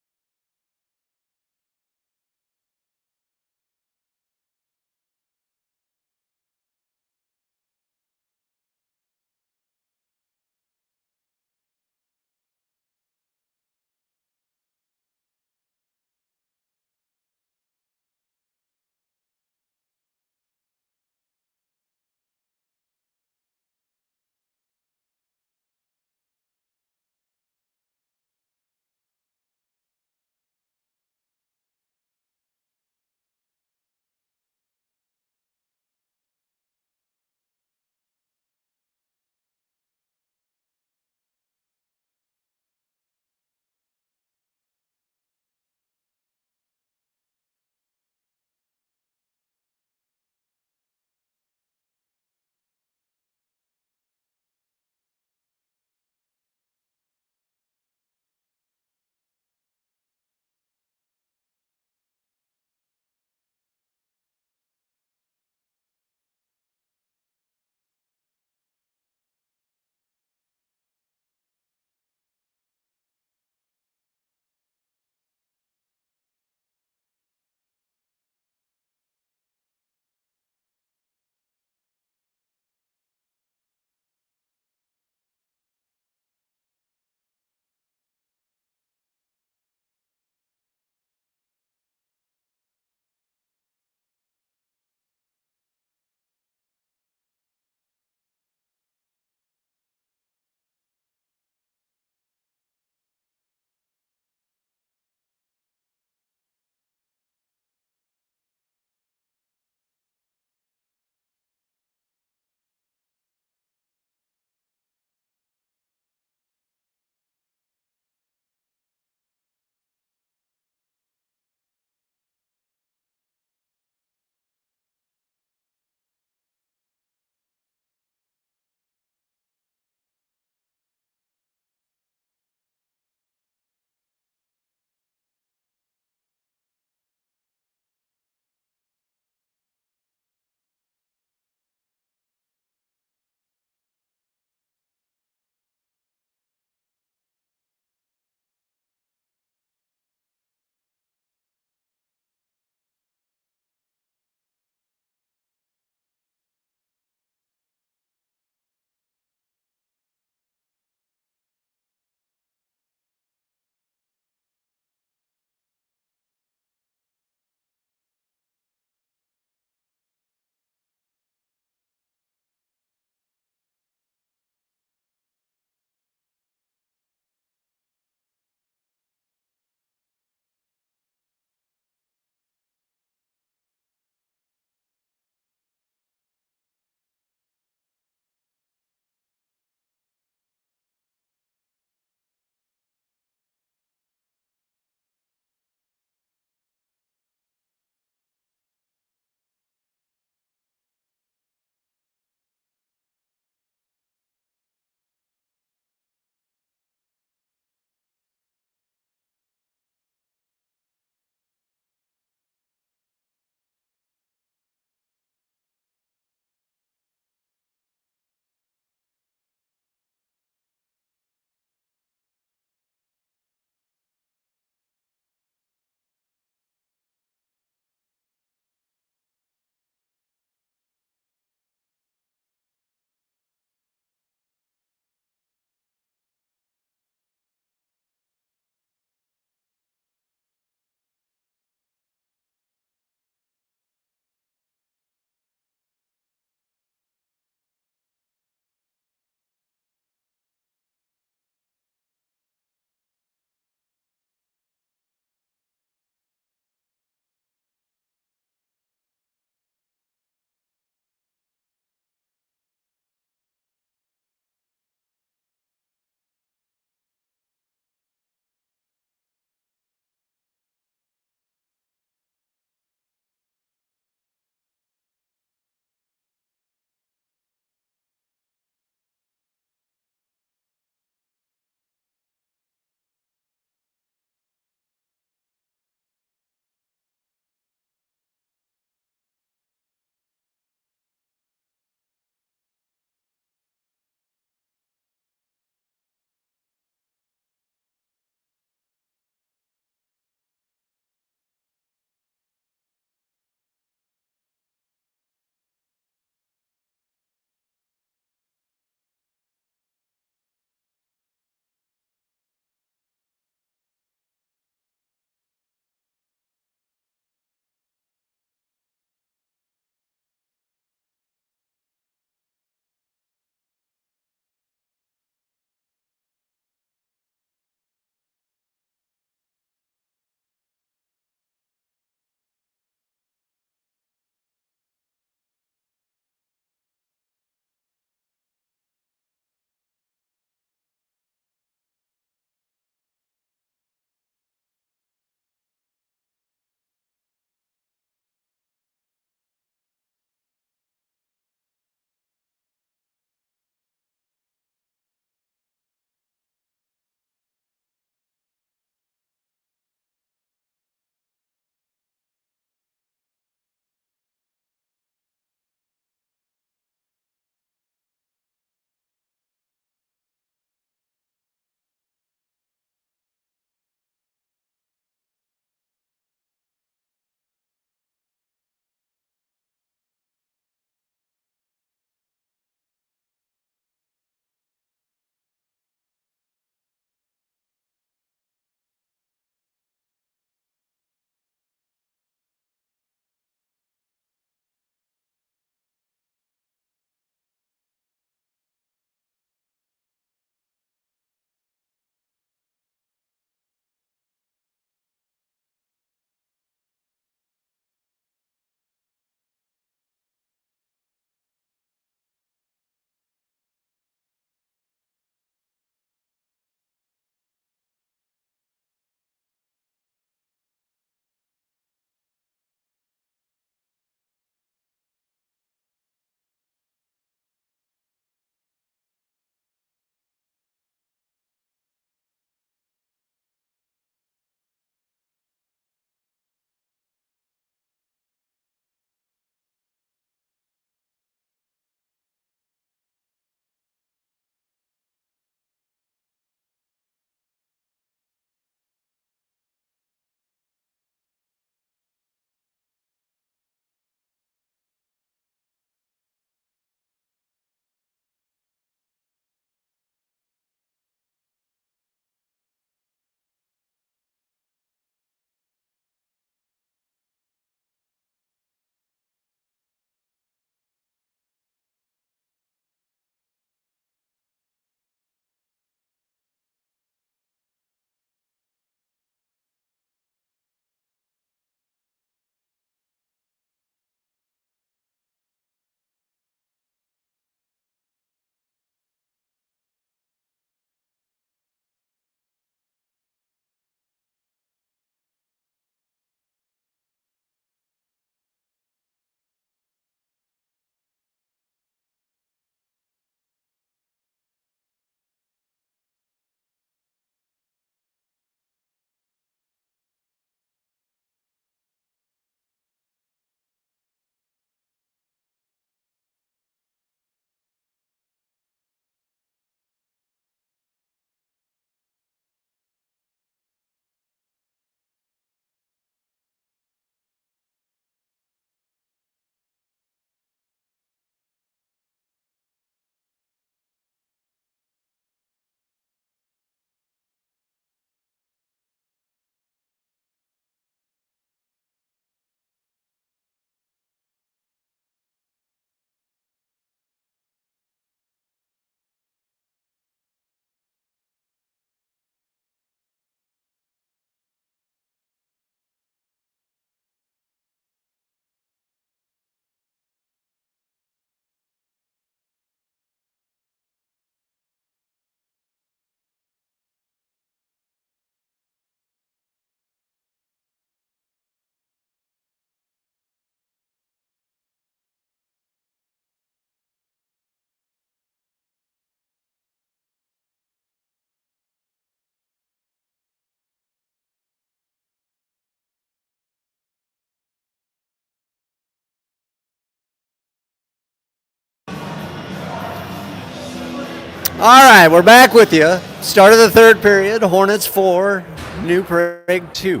Speaker 1: All right, we're back with you. Start of the third period. Hornets 4, New Prague 2.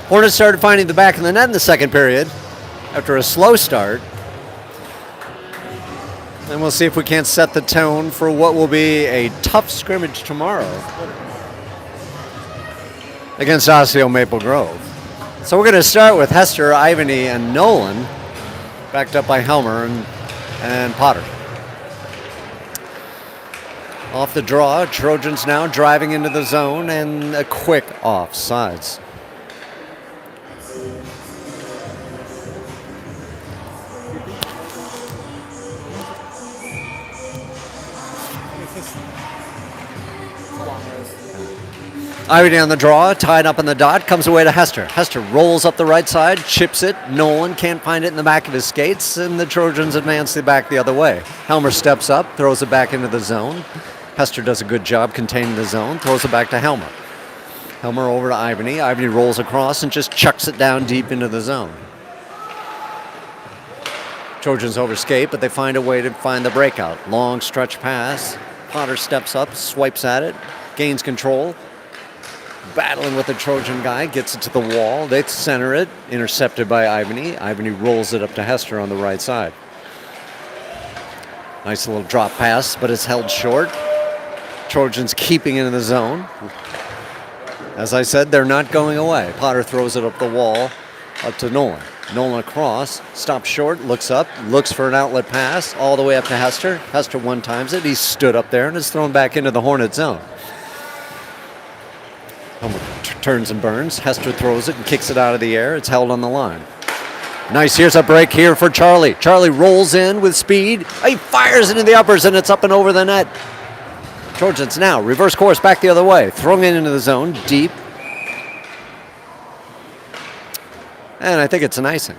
Speaker 1: Hornets started finding the back of the net in the second period after a slow start. And we'll see if we can't set the tone for what will be a tough scrimmage tomorrow against Osseo Maple Grove. So we're going to start with Hester, Ivany, and Nolan, backed up by Helmer and Potter. Off the draw, Trojans now driving into the zone and a quick offsides. Ivany on the draw, tied up in the dot, comes away to Hester. Hester rolls up the right side, chips it. Nolan can't find it in the back of his skates, and the Trojans advance it back the other way. Helmer steps up, throws it back into the zone. Hester does a good job containing the zone, throws it back to Helmer. Helmer over to Ivany. Ivany rolls across and just chucks it down deep into the zone. Trojans overskate, but they find a way to find the breakout. Long stretch pass. Potter steps up, swipes at it, gains control. Battling with the Trojan guy, gets it to the wall. They center it, intercepted by Ivany. Ivany rolls it up to Hester on the right side. Nice little drop pass, but it's held short. Trojans keeping it in the zone. As I said, they're not going away. Potter throws it up the wall, up to Nolan. Nolan across, stops short, looks up, looks for an outlet pass, all the way up to Hester. Hester one-times it. He stood up there and is thrown back into the Hornet zone. Helmer turns and burns. Hester throws it and kicks it out of the air. It's held on the line. Nice. Here's a break here for Charlie. Charlie rolls in with speed. He fires it in the uppers, and it's up and over the net. Trojans now reverse course back the other way. Throwing it into the zone deep. And I think it's an icing.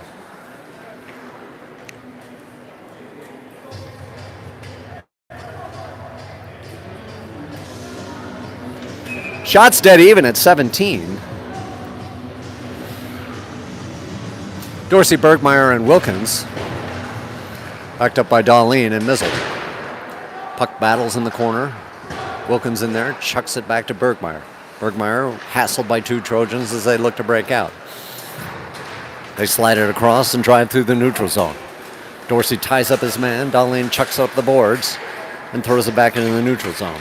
Speaker 1: Shots dead even at 17. Dorsey, Bergmeyer, and Wilkins. Backed up by Darlene and Mizzle. Puck battles in the corner. Wilkins in there, chucks it back to Bergmeyer. Bergmeyer hassled by two Trojans as they look to break out. They slide it across and drive through the neutral zone. Dorsey ties up his man. Darlene chucks up the boards and throws it back into the neutral zone.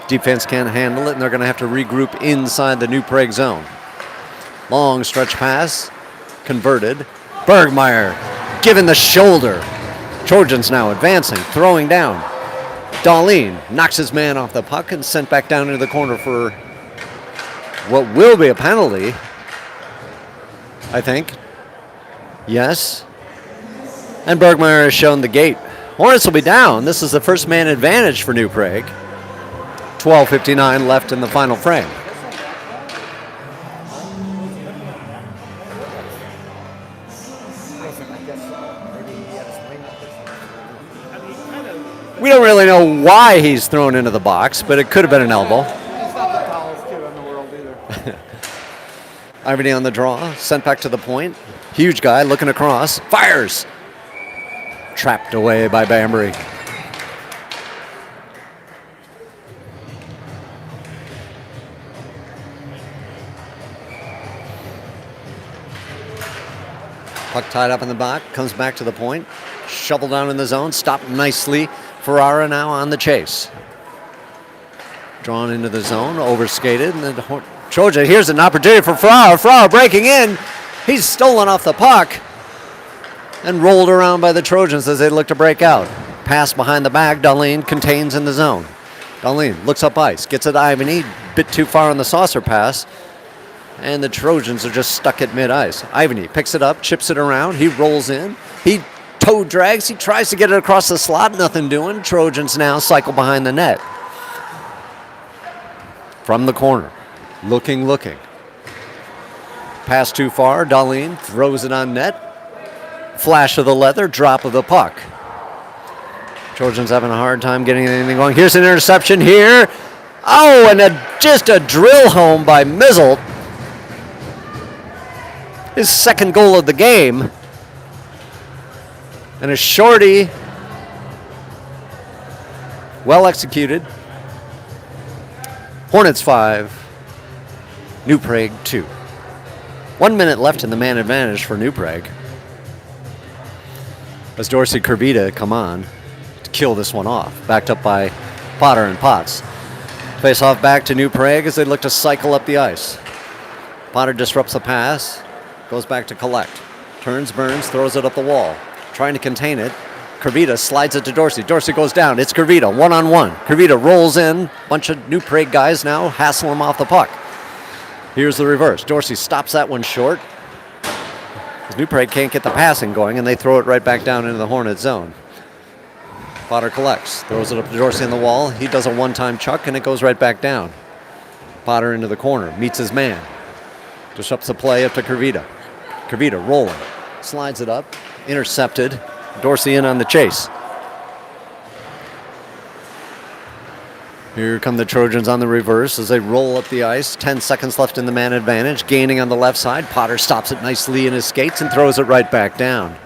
Speaker 1: Defense can't handle it, and they're going to have to regroup inside the New Prague zone. Long stretch pass, converted. Bergmeyer given the shoulder. Trojans now advancing, throwing down. Darlene knocks his man off the puck and sent back down into the corner for what will be a penalty, I think. Yes. And Bergmeyer has shown the gate. Hornets will be down. This is the first man advantage for New Prague. 12:59 left in the final frame. We don't really know why he's thrown into the box, but it could have been an elbow.
Speaker 2: He's not the tallest kid in the world either.
Speaker 1: Ivany on the draw, sent back to the point. Huge guy looking across, fires. Trapped away by Bambury. Puck tied up in the box, comes back to the point. Shovel down in the zone, stopped nicely. Ferrara now on the chase. Drawn into the zone, overskated, and the Trojan, here's an opportunity for Ferrara. Ferrara breaking in. He's stolen off the puck and rolled around by the Trojans as they look to break out. Pass behind the back, Darlene contains in the zone. Darlene looks up ice, gets it to Ivany, bit too far on the saucer pass, and the Trojans are just stuck at mid-ice. Ivany picks it up, chips it around, he rolls in, he toe drags, he tries to get it across the slot, nothing doing. Trojans now cycle behind the net. From the corner, looking. Pass too far, Darlene throws it on net. Flash of the leather, drop of the puck. Trojans having a hard time getting anything going. Here's an interception here. Oh, and just a drill home by Mizzle. His second goal of the game. And a shorty. Well executed. Hornets 5. New Prague 2. 1 minute left in the man advantage for New Prague. As Dorsey Kurvita come on to kill this one off. Backed up by Potter and Potts. Face off back to New Prague as they look to cycle up the ice. Potter disrupts the pass. Goes back to collect. Turns, burns, throws it up the wall. Trying to contain it. Kurvita slides it to Dorsey. Dorsey goes down. It's Kurvita, one-on-one. Kurvita rolls in. Bunch of New Prague guys now hassle him off the puck. Here's the reverse. Dorsey stops that one short. New Prague can't get the passing going, and they throw it right back down into the Hornet zone. Potter collects, throws it up to Dorsey on the wall. He does a one-time chuck, and it goes right back down. Potter into the corner, meets his man. Disrupts the play up to Kurvita. Kurvita rolling, slides it up, intercepted. Dorsey in on the chase. Here come the Trojans on the reverse as they roll up the ice. 10 seconds left in the man advantage. Gaining on the left side. Potter stops it nicely in his skates and throws it right back down.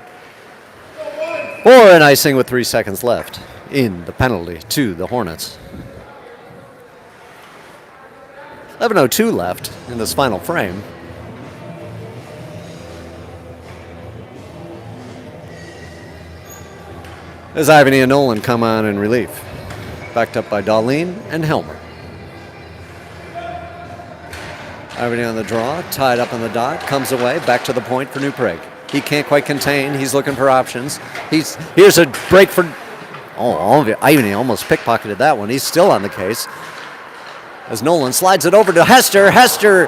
Speaker 1: For an icing with 3 seconds left in the penalty to the Hornets. 11:02 left in this final frame. As Ivany and Nolan come on in relief. Backed up by Dahlin and Helmer. Ivany on the draw, tied up on the dot, comes away, back to the point for New Prague. He can't quite contain, he's looking for options. Here's a break for, Ivany almost pickpocketed that one. He's still on the case. As Nolan slides it over to Hester. Hester,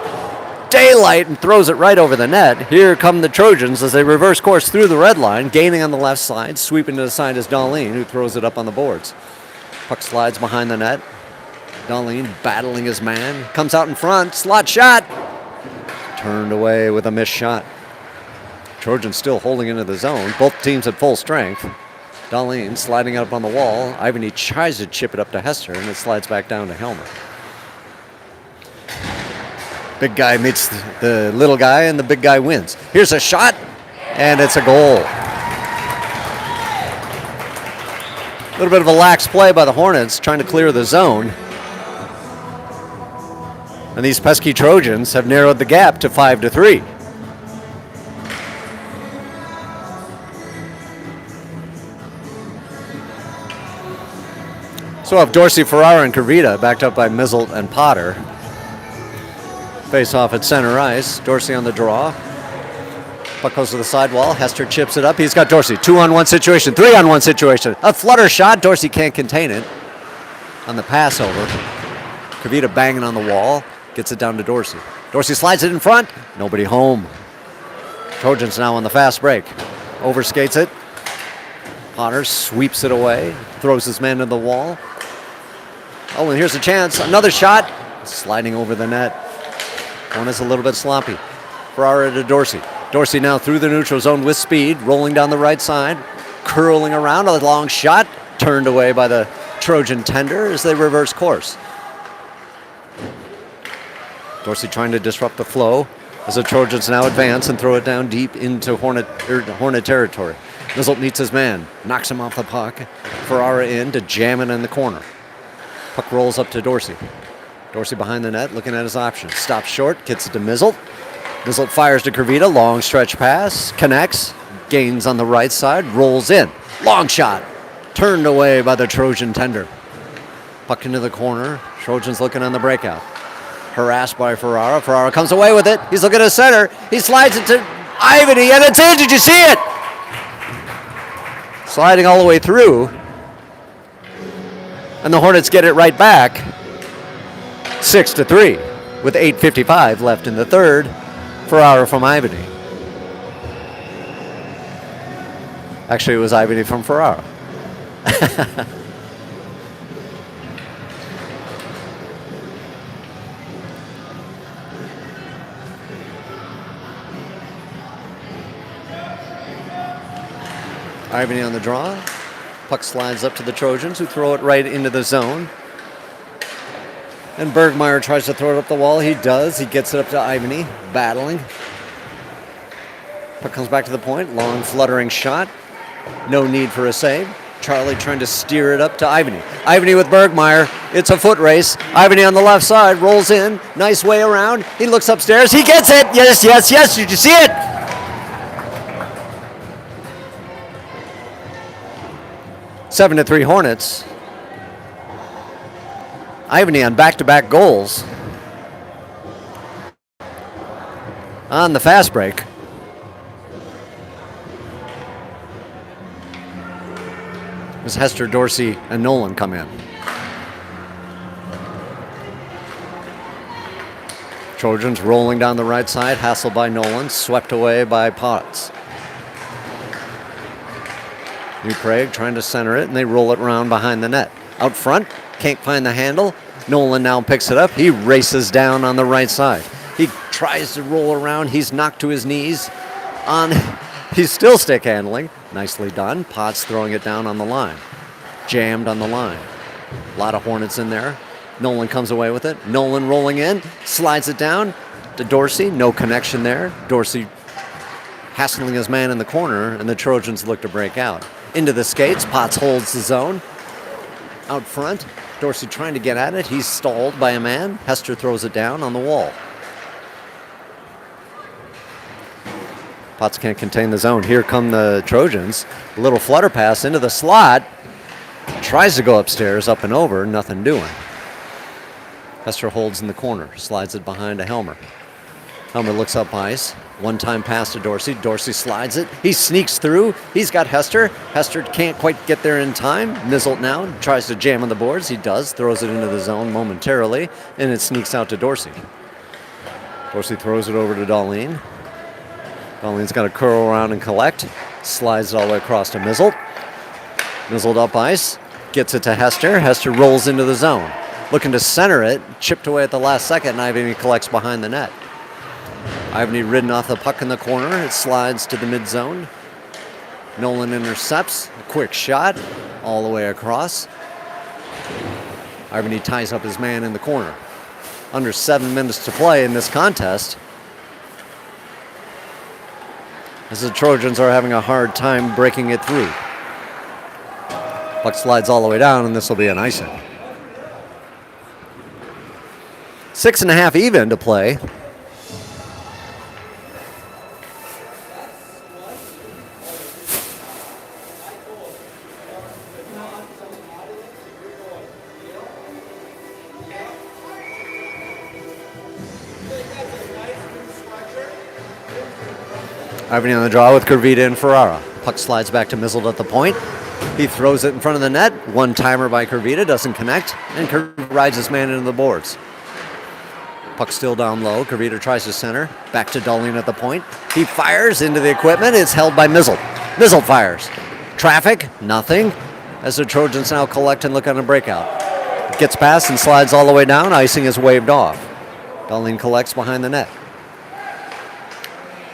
Speaker 1: daylight, and throws it right over the net. Here come the Trojans as they reverse course through the red line, gaining on the left side, sweeping to the side is Dahlin, who throws it up on the boards. Puck slides behind the net. Dahlin battling his man. Comes out in front. Slot shot. Turned away with a missed shot. Trojans still holding into the zone. Both teams at full strength. Dahlin sliding up on the wall. Ivany tries to chip it up to Hester, and it slides back down to Helmer. Big guy meets the little guy, and the big guy wins. Here's a shot, and it's a goal. A little bit of a lax play by the Hornets, trying to clear the zone. And these pesky Trojans have narrowed the gap to 5-3. So have Dorsey, Ferrara, and Kurvita backed up by Mizzelt and Potter. Face off at center ice. Dorsey on the draw. Puck goes to the sidewall. Hester chips it up. He's got Dorsey. 2-on-1 situation. 3-on-1 situation. A flutter shot. Dorsey can't contain it on the pass over. Kurvita banging on the wall. Gets it down to Dorsey. Dorsey slides it in front. Nobody home. Trojans now on the fast break. Overskates it. Potter sweeps it away. Throws his man to the wall. Oh, and here's a chance. Another shot. Sliding over the net. One is a little bit sloppy. Ferrara to Dorsey. Dorsey now through the neutral zone with speed, rolling down the right side, curling around, a long shot, turned away by the Trojan tender as they reverse course. Dorsey trying to disrupt the flow as the Trojans now advance and throw it down deep into Hornet territory. Mizzelt meets his man, knocks him off the puck. Ferrara in to jam it in the corner. Puck rolls up to Dorsey. Dorsey behind the net, looking at his options. Stops short, gets it to Mizzelt. Mizzelt fires to Kurvita, long stretch pass, connects, gains on the right side, rolls in. Long shot, turned away by the Trojan tender. Puck into the corner, Trojans looking on the breakout. Harassed by Ferrara. Ferrara comes away with it. He's looking at center. He slides it to Ivany, and it's in. Did you see it? Sliding all the way through. And the Hornets get it right back. 6-3 with 8:55 left in the third. Ferrara from Ivany. Actually, it was Ivany from Ferrara. Ivany on the draw. Puck slides up to the Trojans, who throw it right into the zone. And Bergmeyer tries to throw it up the wall. He does. He gets it up to Ivany, battling. Puck comes back to the point. Long fluttering shot. No need for a save. Charlie trying to steer it up to Ivany. Ivany with Bergmeyer. It's a foot race. Ivany on the left side rolls in. Nice way around. He looks upstairs. He gets it. Yes, yes, yes. Did you see it? Seven to 3 Hornets. Ivany on back-to-back goals. On the fast break. As Hester, Dorsey, and Nolan come in. Trojans rolling down the right side, hassled by Nolan, swept away by Potts. New Prague trying to center it, and they roll it around behind the net. Out front, can't find the handle. Nolan now picks it up. He races down on the right side. He tries to roll around. He's knocked to his knees. He's still stick handling. Nicely done. Potts throwing it down on the line. Jammed on the line. A lot of Hornets in there. Nolan comes away with it. Nolan rolling in. Slides it down to Dorsey. No connection there. Dorsey hassling his man in the corner, and the Trojans look to break out. Into the skates. Potts holds the zone. Out front. Dorsey trying to get at it. He's stalled by a man. Hester throws it down on the wall. Potts can't contain the zone. Here come the Trojans. A little flutter pass into the slot. Tries to go upstairs, up and over. Nothing doing. Hester holds in the corner. Slides it behind to Helmer. Helmer looks up ice. One-time pass to Dorsey. Dorsey slides it. He sneaks through. He's got Hester. Hester can't quite get there in time. Mizzelt now tries to jam on the boards. He does. Throws it into the zone momentarily, and it sneaks out to Dorsey. Dorsey throws it over to Darlene. Darlene's got to curl around and collect. Slides it all the way across to Mizzelt. Mizzelt up ice. Gets it to Hester. Hester rolls into the zone. Looking to center it. Chipped away at the last second, and Ivany collects behind the net. Ivany ridden off the puck in the corner. It slides to the mid-zone. Nolan intercepts. A quick shot all the way across. Ivany ties up his man in the corner. Under 7 minutes to play in this contest, as the Trojans are having a hard time breaking it through. Puck slides all the way down, and this will be an icing. 6.5 even to play. Ivany on the draw with Kurvita and Ferrara. Puck slides back to Mizzelt at the point. He throws it in front of the net. One-timer by Kurvita, doesn't connect, and Kurvita rides his man into the boards. Puck still down low. Kurvita tries to center. Back to Darlene at the point. He fires into the equipment. It's held by Mizzelt. Mizzelt fires. Traffic, nothing, as the Trojans now collect and look on a breakout. Gets past and slides all the way down. Icing is waved off. Darlene collects behind the net.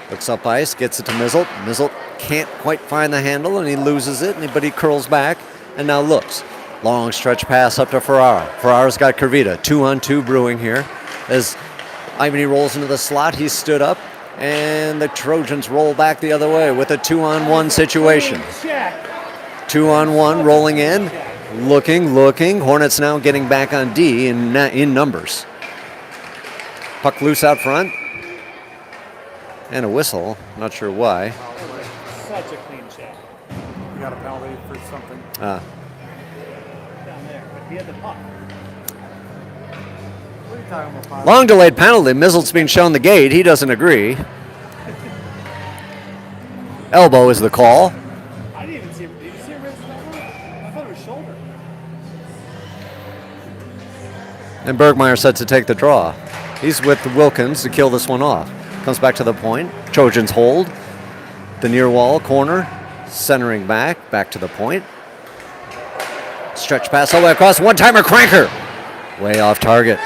Speaker 1: Looks up ice, gets it to Mizzelt. Mizzelt can't quite find the handle, and he loses it, but he curls back and now looks. Long stretch pass up to Ferrara. Ferrara's got Kurvita. 2-on-2 brewing here. As Ivany rolls into the slot, he stood up, and the Trojans roll back the other way with a 2-on-1 situation. 2-on-1 rolling in, looking. Hornets now getting back on D in numbers. Puck loose out front. And a whistle, not sure why.
Speaker 2: Such a clean check. You got a penalty for something. Down there, but he had the puck. What are you talking about?
Speaker 1: Long delayed penalty. Mizzelt's being shown the gate. He doesn't agree. Elbow is the call.
Speaker 2: I didn't even see him. Did you see him raise that one? I thought it was shoulder.
Speaker 1: And Bergmeyer set to take the draw. He's with Wilkins to kill this one off. Comes back to the point. Trojans hold. The near wall corner. Centering back to the point. Stretch pass all the way across. One-timer cranker. Way off target.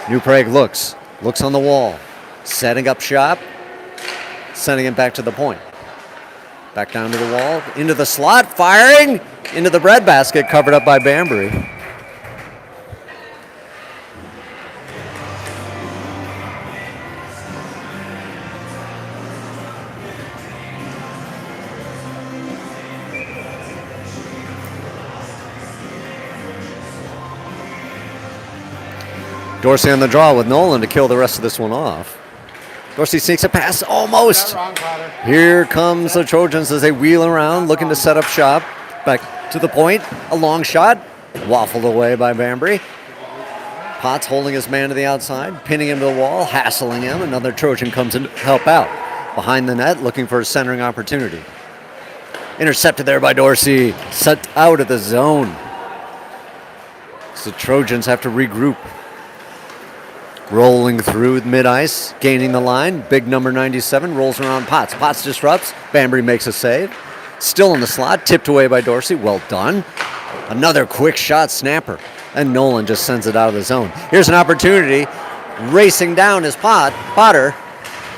Speaker 1: New Prague looks on the wall. Setting up shop. Sending it back to the point. Back down to the wall. Into the slot. Firing. Into the breadbasket. Covered up by Banbury. Dorsey on the draw with Nolan to kill the rest of this one off. Dorsey sneaks a pass, almost.
Speaker 2: Wrong, Potter.
Speaker 1: Here comes the Trojans as they wheel around, looking to set up shop. Back to the point, a long shot, waffled away by Banbury. Potts holding his man to the outside, pinning him to the wall, hassling him. Another Trojan comes in to help out. Behind the net, looking for a centering opportunity. Intercepted there by Dorsey, set out of the zone. So the Trojans have to regroup. Rolling through mid-ice, gaining the line. Big number 97 rolls around Potts. Potts disrupts. Banbury makes a save. Still in the slot, tipped away by Dorsey. Well done. Another quick shot snapper. And Nolan just sends it out of the zone. Here's an opportunity. Racing down is Potter.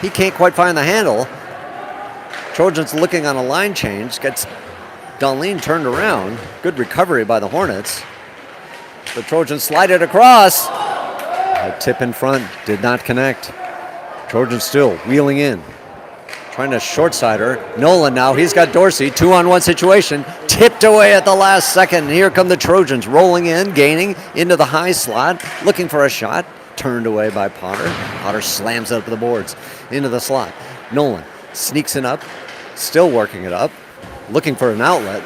Speaker 1: He can't quite find the handle. Trojans looking on a line change. Gets Darlene turned around. Good recovery by the Hornets. The Trojans slide it across. A tip in front, did not connect. Trojan still wheeling in. Trying to short side her. Nolan now, he's got Dorsey. 2-on-1 situation. Tipped away at the last second. Here come the Trojans rolling in, gaining into the high slot. Looking for a shot. Turned away by Potter. Potter slams it up the boards. Into the slot. Nolan sneaks it up. Still working it up. Looking for an outlet.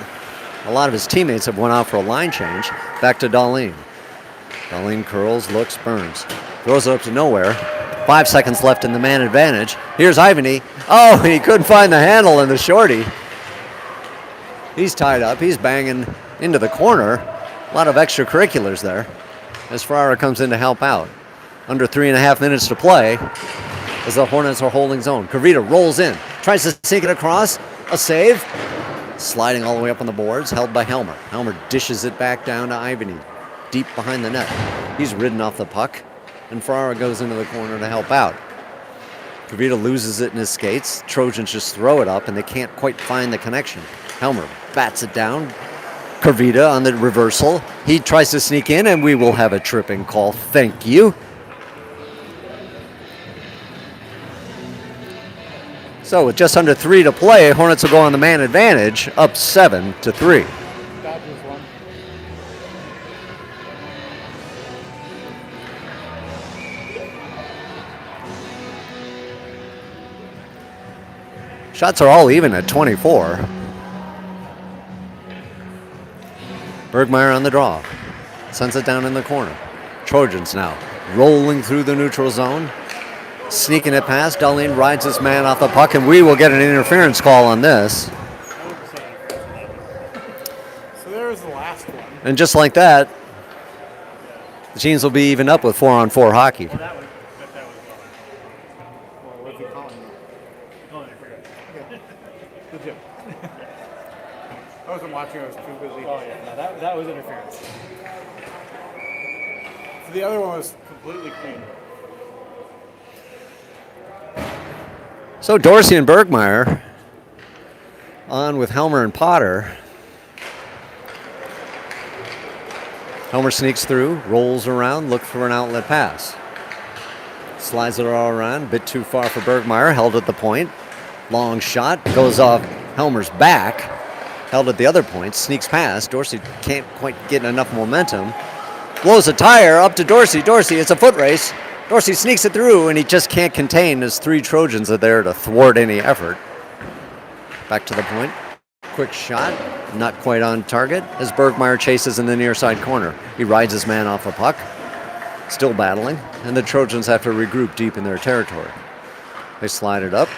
Speaker 1: A lot of his teammates have went out for a line change. Back to Darlene. Darlene curls, looks, burns. Throws it up to nowhere. 5 seconds left in the man advantage. Here's Ivany. Oh, he couldn't find the handle in the shorty. He's tied up. He's banging into the corner. A lot of extracurriculars there as Ferrara comes in to help out. Under 3.5 minutes to play as the Hornets are holding zone. Kavita rolls in. Tries to sink it across. A save. Sliding all the way up on the boards. Held by Helmer. Helmer dishes it back down to Ivany. Deep behind the net. He's ridden off the puck, and Ferrara goes into the corner to help out. Kavita loses it in his skates. Trojans just throw it up, and they can't quite find the connection. Helmer bats it down. Kavita on the reversal. He tries to sneak in, and we will have a tripping call. Thank you. So with just under 3 to play, Hornets will go on the man advantage, up 7-3. Shots are all even at 24. Bergmeyer on the draw. Sends it down in the corner. Trojans now rolling through the neutral zone. Sneaking it past. Darlene rides his man off the puck, and we will get an interference call on this.
Speaker 2: So there was the last one.
Speaker 1: And just like that, the teams will be even up with 4-on-4 hockey.
Speaker 2: Well, that was well, what's he calling you? Calling it, forget. Okay. The gym. I wasn't watching, I was too busy. Oh yeah, no, that was interference. So the other one was completely clean.
Speaker 1: So Dorsey and Bergmeyer on with Helmer and Potter. Helmer sneaks through, rolls around, looks for an outlet pass. Slides it all around, a bit too far for Bergmeyer, held at the point. Long shot, goes off Helmer's back, held at the other point, sneaks past. Dorsey can't quite get enough momentum. Blows a tire up to Dorsey. Dorsey, it's a foot race. Dorsey sneaks it through, and he just can't contain as 3 Trojans are there to thwart any effort. Back to the point. Quick shot, not quite on target, as Bergmeyer chases in the near side corner. He rides his man off a puck, still battling, and the Trojans have to regroup deep in their territory. They slide it up,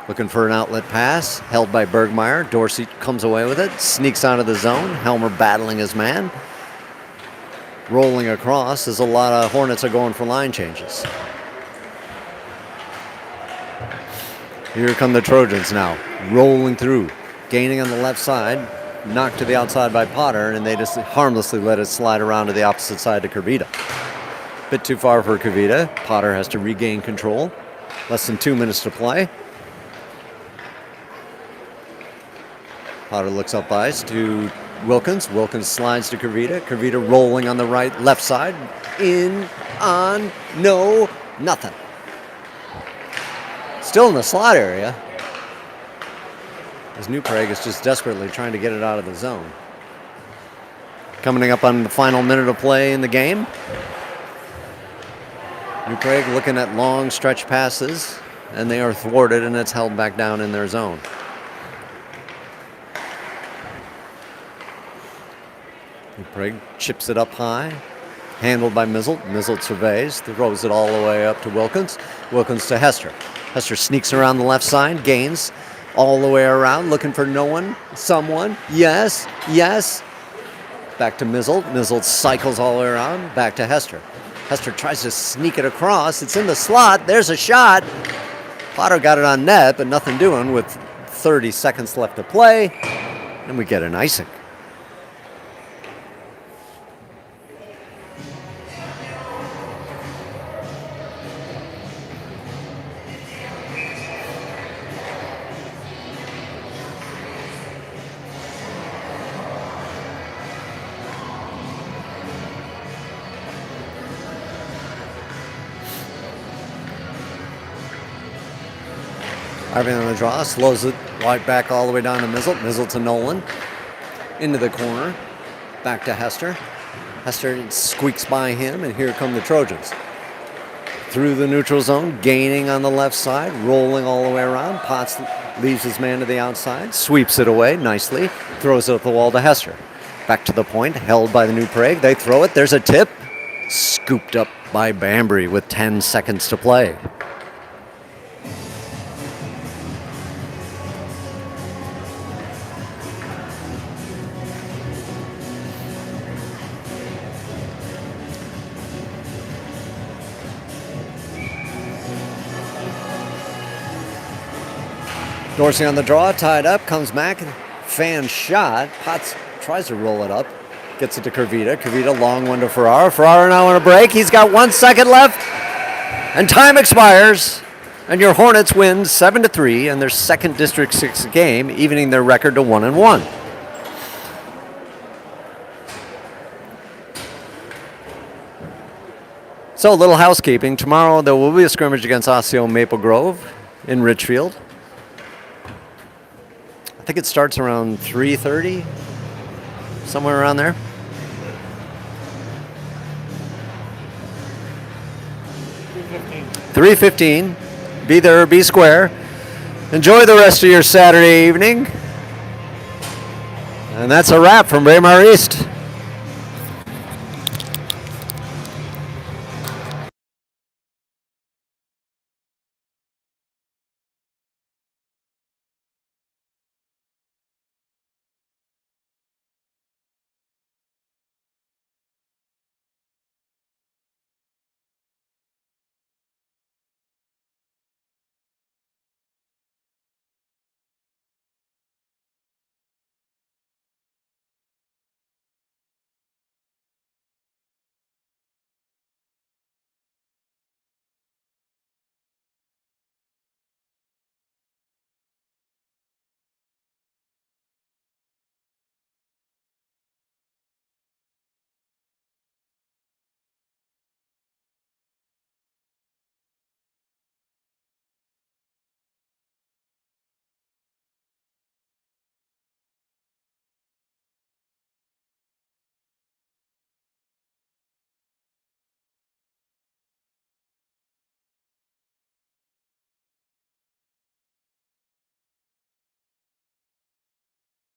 Speaker 1: looking for an outlet pass, held by Bergmeyer. Dorsey comes away with it, sneaks out of the zone. Helmer battling his man. Rolling across as a lot of Hornets are going for line changes. Here come the Trojans now, rolling through, gaining on the left side, knocked to the outside by Potter, and they just harmlessly let it slide around to the opposite side to Kavita. Bit too far for Kavita. Potter has to regain control. Less than 2 minutes to play. Potter looks up ice to Wilkins. Wilkins slides to Kavita. Kavita rolling on the left side. In, on, no, nothing. Still in the slot area. As New Prague is just desperately trying to get it out of the zone. Coming up on the final minute of play in the game. New Prague looking at long stretch passes, and they are thwarted, and it's held back down in their zone. New Prague chips it up high, handled by Mizzle. Mizzle surveys, throws it all the way up to Wilkins. Wilkins to Hester. Hester sneaks around the left side, gains all the way around, looking for no one, someone. Yes, yes. Back to Mizzle. Mizzle cycles all the way around, back to Hester. Hester tries to sneak it across. It's in the slot. There's a shot. Potter got it on net, but nothing doing with 30 seconds left to play. And we get an icing. Irving on the draw, slows it right back all the way down to Mizzle. Mizzle to Nolan. Into the corner. Back to Hester. Hester squeaks by him, and here come the Trojans. Through the neutral zone, gaining on the left side, rolling all the way around. Potts leaves his man to the outside, sweeps it away nicely, throws it up the wall to Hester. Back to the point, held by the New Prague. They throw it. There's a tip. Scooped up by Bambry with 10 seconds to play. Dorsey on the draw, tied up, comes back, fan shot. Potts tries to roll it up, gets it to Kervita. Kervita, long one to Ferrara. Ferrara now on a break. He's got 1 second left, and time expires. And your Hornets win 7-3 in their second District 6 game, evening their record to 1-1. So, a little housekeeping. Tomorrow there will be a scrimmage against Osseo Maple Grove in Richfield. I think it starts around 3:30, somewhere around there. $3.15. Be there or be square. Enjoy the rest of your Saturday evening. And that's a wrap from Braemar East.